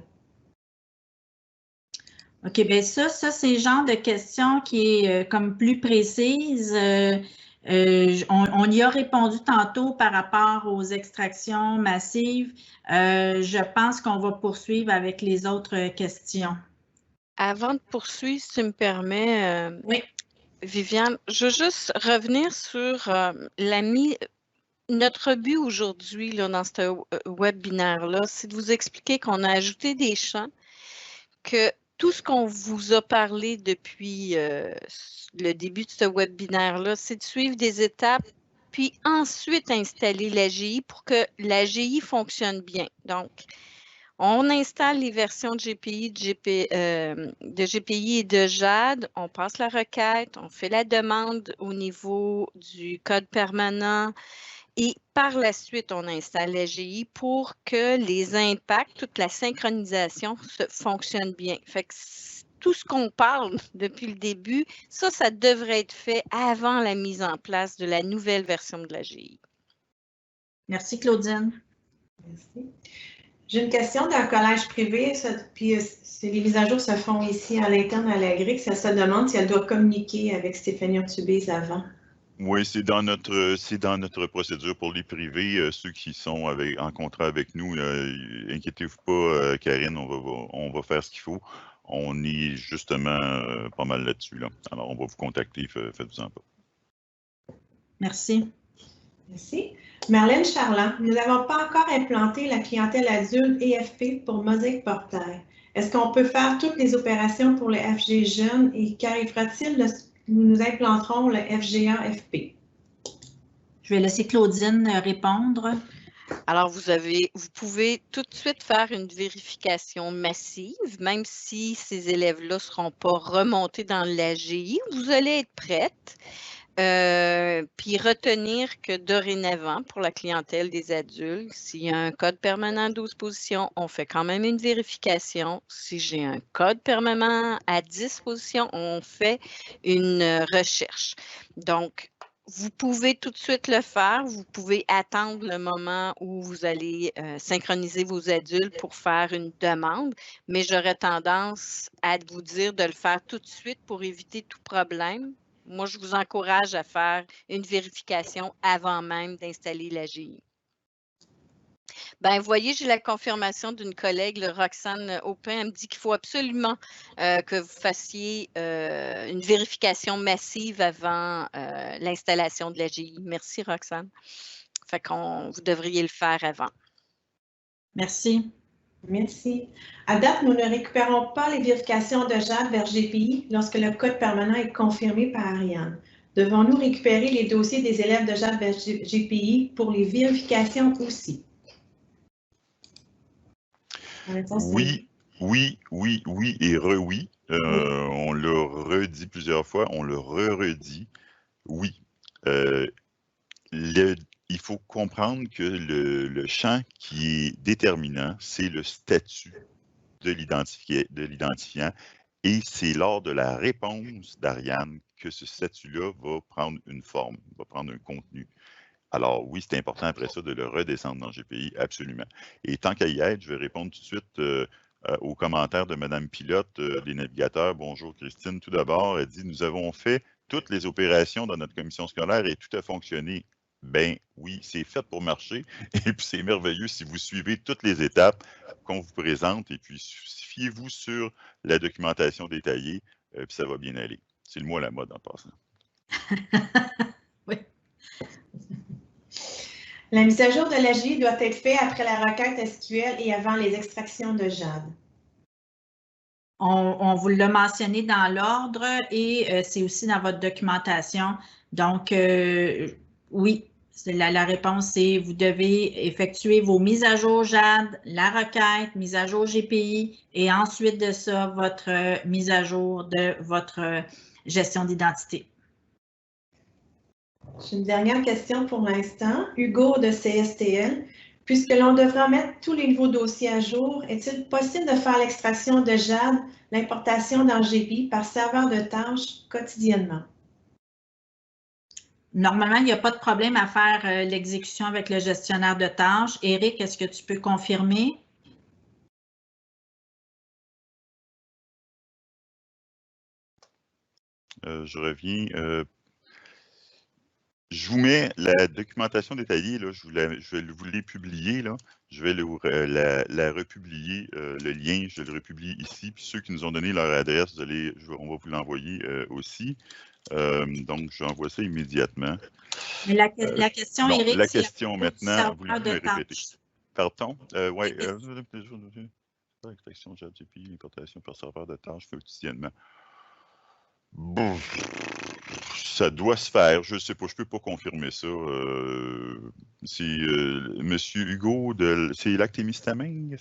OK, bien ça c'est le genre de question qui est comme plus précise. On y a répondu tantôt par rapport aux extractions massives. Je pense qu'on va poursuivre avec les autres questions. Avant de poursuivre, si tu me permets, oui. Viviane, je veux juste revenir sur notre but aujourd'hui dans ce webinaire-là, c'est de vous expliquer qu'on a ajouté des champs, que tout ce qu'on vous a parlé depuis le début de ce webinaire-là, c'est de suivre des étapes, puis ensuite installer l'AGI pour que l'AGI fonctionne bien. Donc, On installe les versions de GPI, de GPI et de JAD, on passe la requête, on fait la demande au niveau du code permanent et par la suite, on installe l'AGI pour que les impacts, toute la synchronisation fonctionne bien. Fait que tout ce qu'on parle depuis le début, ça devrait être fait avant la mise en place de la nouvelle version de l'AGI. Merci, Claudine. Merci. J'ai une question d'un collège privé, puis les mises à jour se font ici à l'interne à la GRIC. Ça se demande si elle doit communiquer avec Stéphanie Ortubise avant. Oui, c'est dans notre procédure pour les privés, ceux qui sont en contrat avec nous. Inquiétez-vous pas, Karine, on va faire ce qu'il faut. On est justement pas mal là-dessus. Là. Alors, on va vous contacter, faites-vous-en pas. Merci. Merci. Marlène Charland, nous n'avons pas encore implanté la clientèle adulte EFP pour Mosaic Portail. Est-ce qu'on peut faire toutes les opérations pour le FG jeune et qu'arrivera-t-il lorsque nous implanterons le FGA-FP? Je vais laisser Claudine répondre. Alors, vous pouvez tout de suite faire une vérification massive, même si ces élèves-là ne seront pas remontés dans l'AGI, vous allez être prête. Puis retenir que dorénavant, pour la clientèle des adultes, s'il y a un code permanent à 12 positions, on fait quand même une vérification. Si j'ai un code permanent à 10 positions, on fait une recherche. Donc, vous pouvez tout de suite le faire. Vous pouvez attendre le moment où vous allez synchroniser vos adultes pour faire une demande, mais j'aurais tendance à vous dire de le faire tout de suite pour éviter tout problème. Moi, je vous encourage à faire une vérification avant même d'installer l'AGI. Bien, vous voyez, j'ai la confirmation d'une collègue, Roxane Aupin. Elle me dit qu'il faut absolument que vous fassiez une vérification massive avant l'installation de l'AGI. Merci, Roxane. Fait vous devriez le faire avant. Merci. Merci. À date, nous ne récupérons pas les vérifications de JAD vers GPI lorsque le code permanent est confirmé par Ariane. Devons-nous récupérer les dossiers des élèves de JAD vers GPI pour les vérifications aussi? Oui et oui. On l'a redit plusieurs fois, on le redit. Oui. Il faut comprendre que le champ qui est déterminant, c'est le statut de l'identifiant et c'est lors de la réponse d'Ariane que ce statut-là va prendre une forme, va prendre un contenu. Alors oui, c'est important après ça de le redescendre dans GPI, absolument. Et tant qu'à y être, je vais répondre tout de suite aux commentaires de Mme Pilote des navigateurs. Bonjour Christine, tout d'abord, elle dit « Nous avons fait toutes les opérations dans notre commission scolaire et tout a fonctionné. » Ben oui, c'est fait pour marcher et puis c'est merveilleux si vous suivez toutes les étapes qu'on vous présente et puis fiez-vous sur la documentation détaillée, puis ça va bien aller. C'est le mot à la mode en passant. Oui. La mise à jour de l'AGI doit être faite après la requête SQL et avant les extractions de JAD. On vous l'a mentionné dans l'ordre et c'est aussi dans votre documentation. Donc, oui, la réponse c'est vous devez effectuer vos mises à jour JAD, la requête, mise à jour GPI et ensuite de ça, votre mise à jour de votre gestion d'identité. J'ai une dernière question pour l'instant. Hugo de CSTL. Puisque l'on devra mettre tous les nouveaux dossiers à jour, est-il possible de faire l'extraction de JAD, l'importation dans GPI par serveur de tâches quotidiennement? Normalement, il n'y a pas de problème à faire l'exécution avec le gestionnaire de tâches. Éric, est-ce que tu peux confirmer? Je reviens. Je vous mets la documentation détaillée, là, je vais vous les publier, là. Je vais la republier, le lien, je le republie ici. Puis ceux qui nous ont donné leur adresse, on va vous l'envoyer aussi. Donc, j'envoie ça immédiatement. Mais la question, bon, Éric, la question maintenant, vous de me répéter. Pardon? Oui. Extraction, GPI, importation par serveur de tâches quotidiennement. Bon, Ça doit se faire, je ne sais pas, je ne peux pas confirmer ça. C'est M. Hugo, c'est l'actémistamine?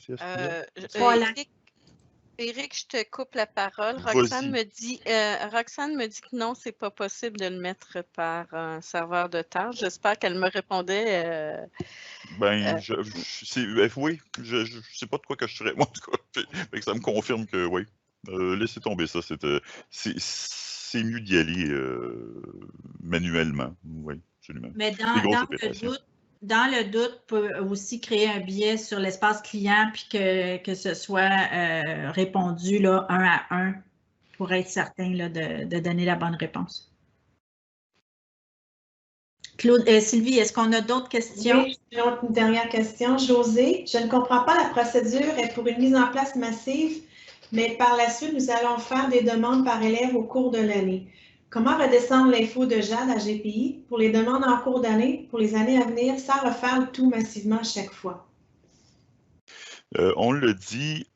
Éric, je te coupe la parole. Roxane me dit que non, c'est pas possible de le mettre par un serveur de tâche. J'espère qu'elle me répondait. Oui, je ne sais pas de quoi que je serais, moi, en tout cas. Ça me confirme que oui. Laissez tomber ça. C'est mieux d'y aller manuellement. Oui, absolument. Mais dans le doute, peut aussi créer un biais sur l'espace client puis que ce soit répondu là, 1 à 1 pour être certain là, de donner la bonne réponse. Sylvie, est-ce qu'on a d'autres questions? Oui, j'ai une dernière question. José, je ne comprends pas la procédure est pour une mise en place massive, mais par la suite, nous allons faire des demandes par élève au cours de l'année. Comment redescendre l'info de Jade à GPI pour les demandes en cours d'année, pour les années à venir, sans refaire le tout massivement chaque fois? On le dit,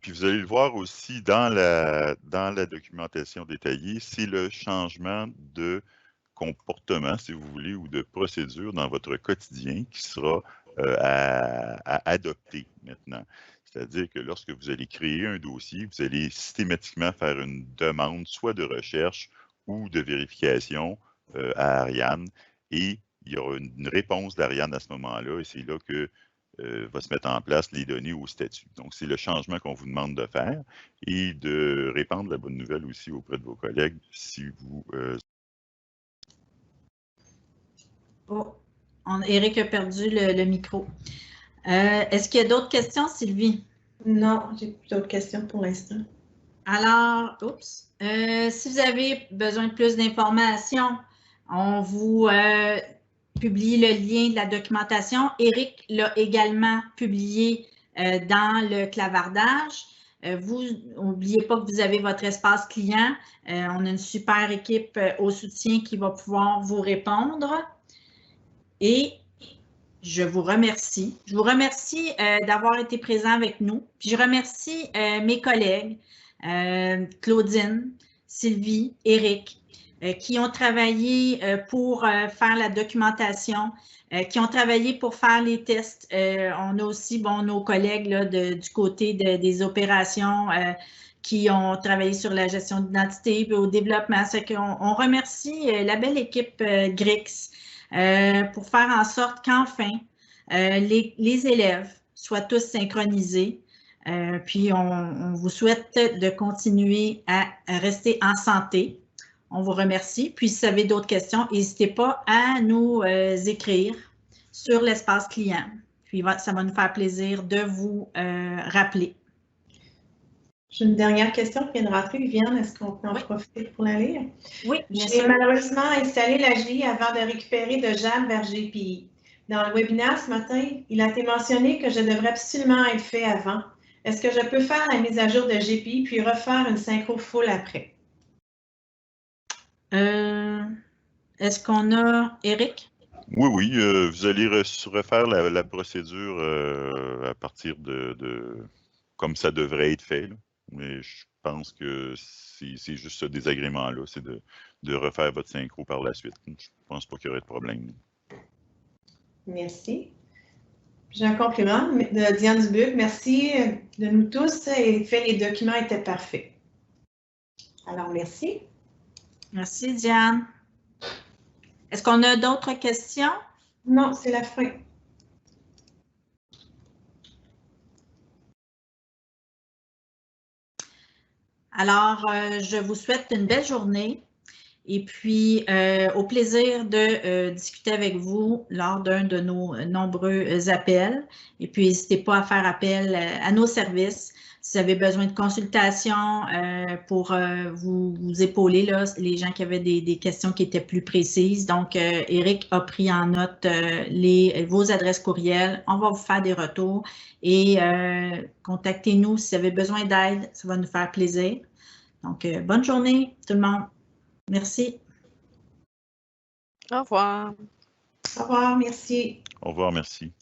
puis vous allez le voir aussi dans la documentation détaillée, c'est le changement de comportement, si vous voulez, ou de procédure dans votre quotidien qui sera à adopter maintenant. C'est-à-dire que lorsque vous allez créer un dossier, vous allez systématiquement faire une demande soit de recherche ou de vérification à Ariane, et il y aura une réponse d'Ariane à ce moment-là, et c'est là que va se mettre en place les données au statut. Donc, c'est le changement qu'on vous demande de faire et de répandre la bonne nouvelle aussi auprès de vos collègues si vous... Éric a perdu le micro. Est-ce qu'il y a d'autres questions, Sylvie? Non, j'ai plus d'autres questions pour l'instant. Alors, si vous avez besoin de plus d'informations, on vous publie le lien de la documentation. Éric l'a également publié dans le clavardage. Vous, n'oubliez pas que vous avez votre espace client. On a une super équipe au soutien qui va pouvoir vous répondre. Et je vous remercie. Je vous remercie d'avoir été présent avec nous. Puis je remercie mes collègues, Claudine, Sylvie, Éric, qui ont travaillé pour faire la documentation, qui ont travaillé pour faire les tests. On a aussi nos collègues là, du côté des opérations qui ont travaillé sur la gestion d'identité et au développement. On remercie la belle équipe GRIX pour faire en sorte qu'enfin, les élèves soient tous synchronisés. Puis, on vous souhaite de continuer à rester en santé. On vous remercie. Puis, si vous avez d'autres questions, n'hésitez pas à nous écrire sur l'espace client. Puis, ça va nous faire plaisir de vous rappeler. J'ai une dernière question qui vient de rentrer. Viviane, est-ce qu'on peut en profiter pour la lire? Oui, bien sûr. J'ai malheureusement installé l'AGI avant de récupérer de Jade vers GPI. Dans le webinaire ce matin, il a été mentionné que je devrais absolument être fait avant. Est-ce que je peux faire la mise à jour de GPI puis refaire une synchro full après? Est-ce qu'on a Éric? Oui, vous allez refaire la procédure à partir de comme ça devrait être fait. Là. Mais je pense que c'est juste ce désagrément-là, c'est de refaire votre synchro par la suite. Je ne pense pas qu'il y aurait de problème. Merci. J'ai un compliment de Diane Dubuc. Merci de nous tous. Et fait, les documents étaient parfaits. Alors, merci. Merci, Diane. Est-ce qu'on a d'autres questions? Non, c'est la fin. Alors, je vous souhaite une belle journée et puis au plaisir de discuter avec vous lors d'un de nos nombreux appels. Et puis, n'hésitez pas à faire appel à nos services. Si vous avez besoin de consultation pour vous épauler, là, les gens qui avaient des questions qui étaient plus précises. Donc, Éric a pris en note vos adresses courriels. On va vous faire des retours et contactez-nous si vous avez besoin d'aide. Ça va nous faire plaisir. Donc, bonne journée tout le monde. Merci. Au revoir. Au revoir, merci. Au revoir, merci.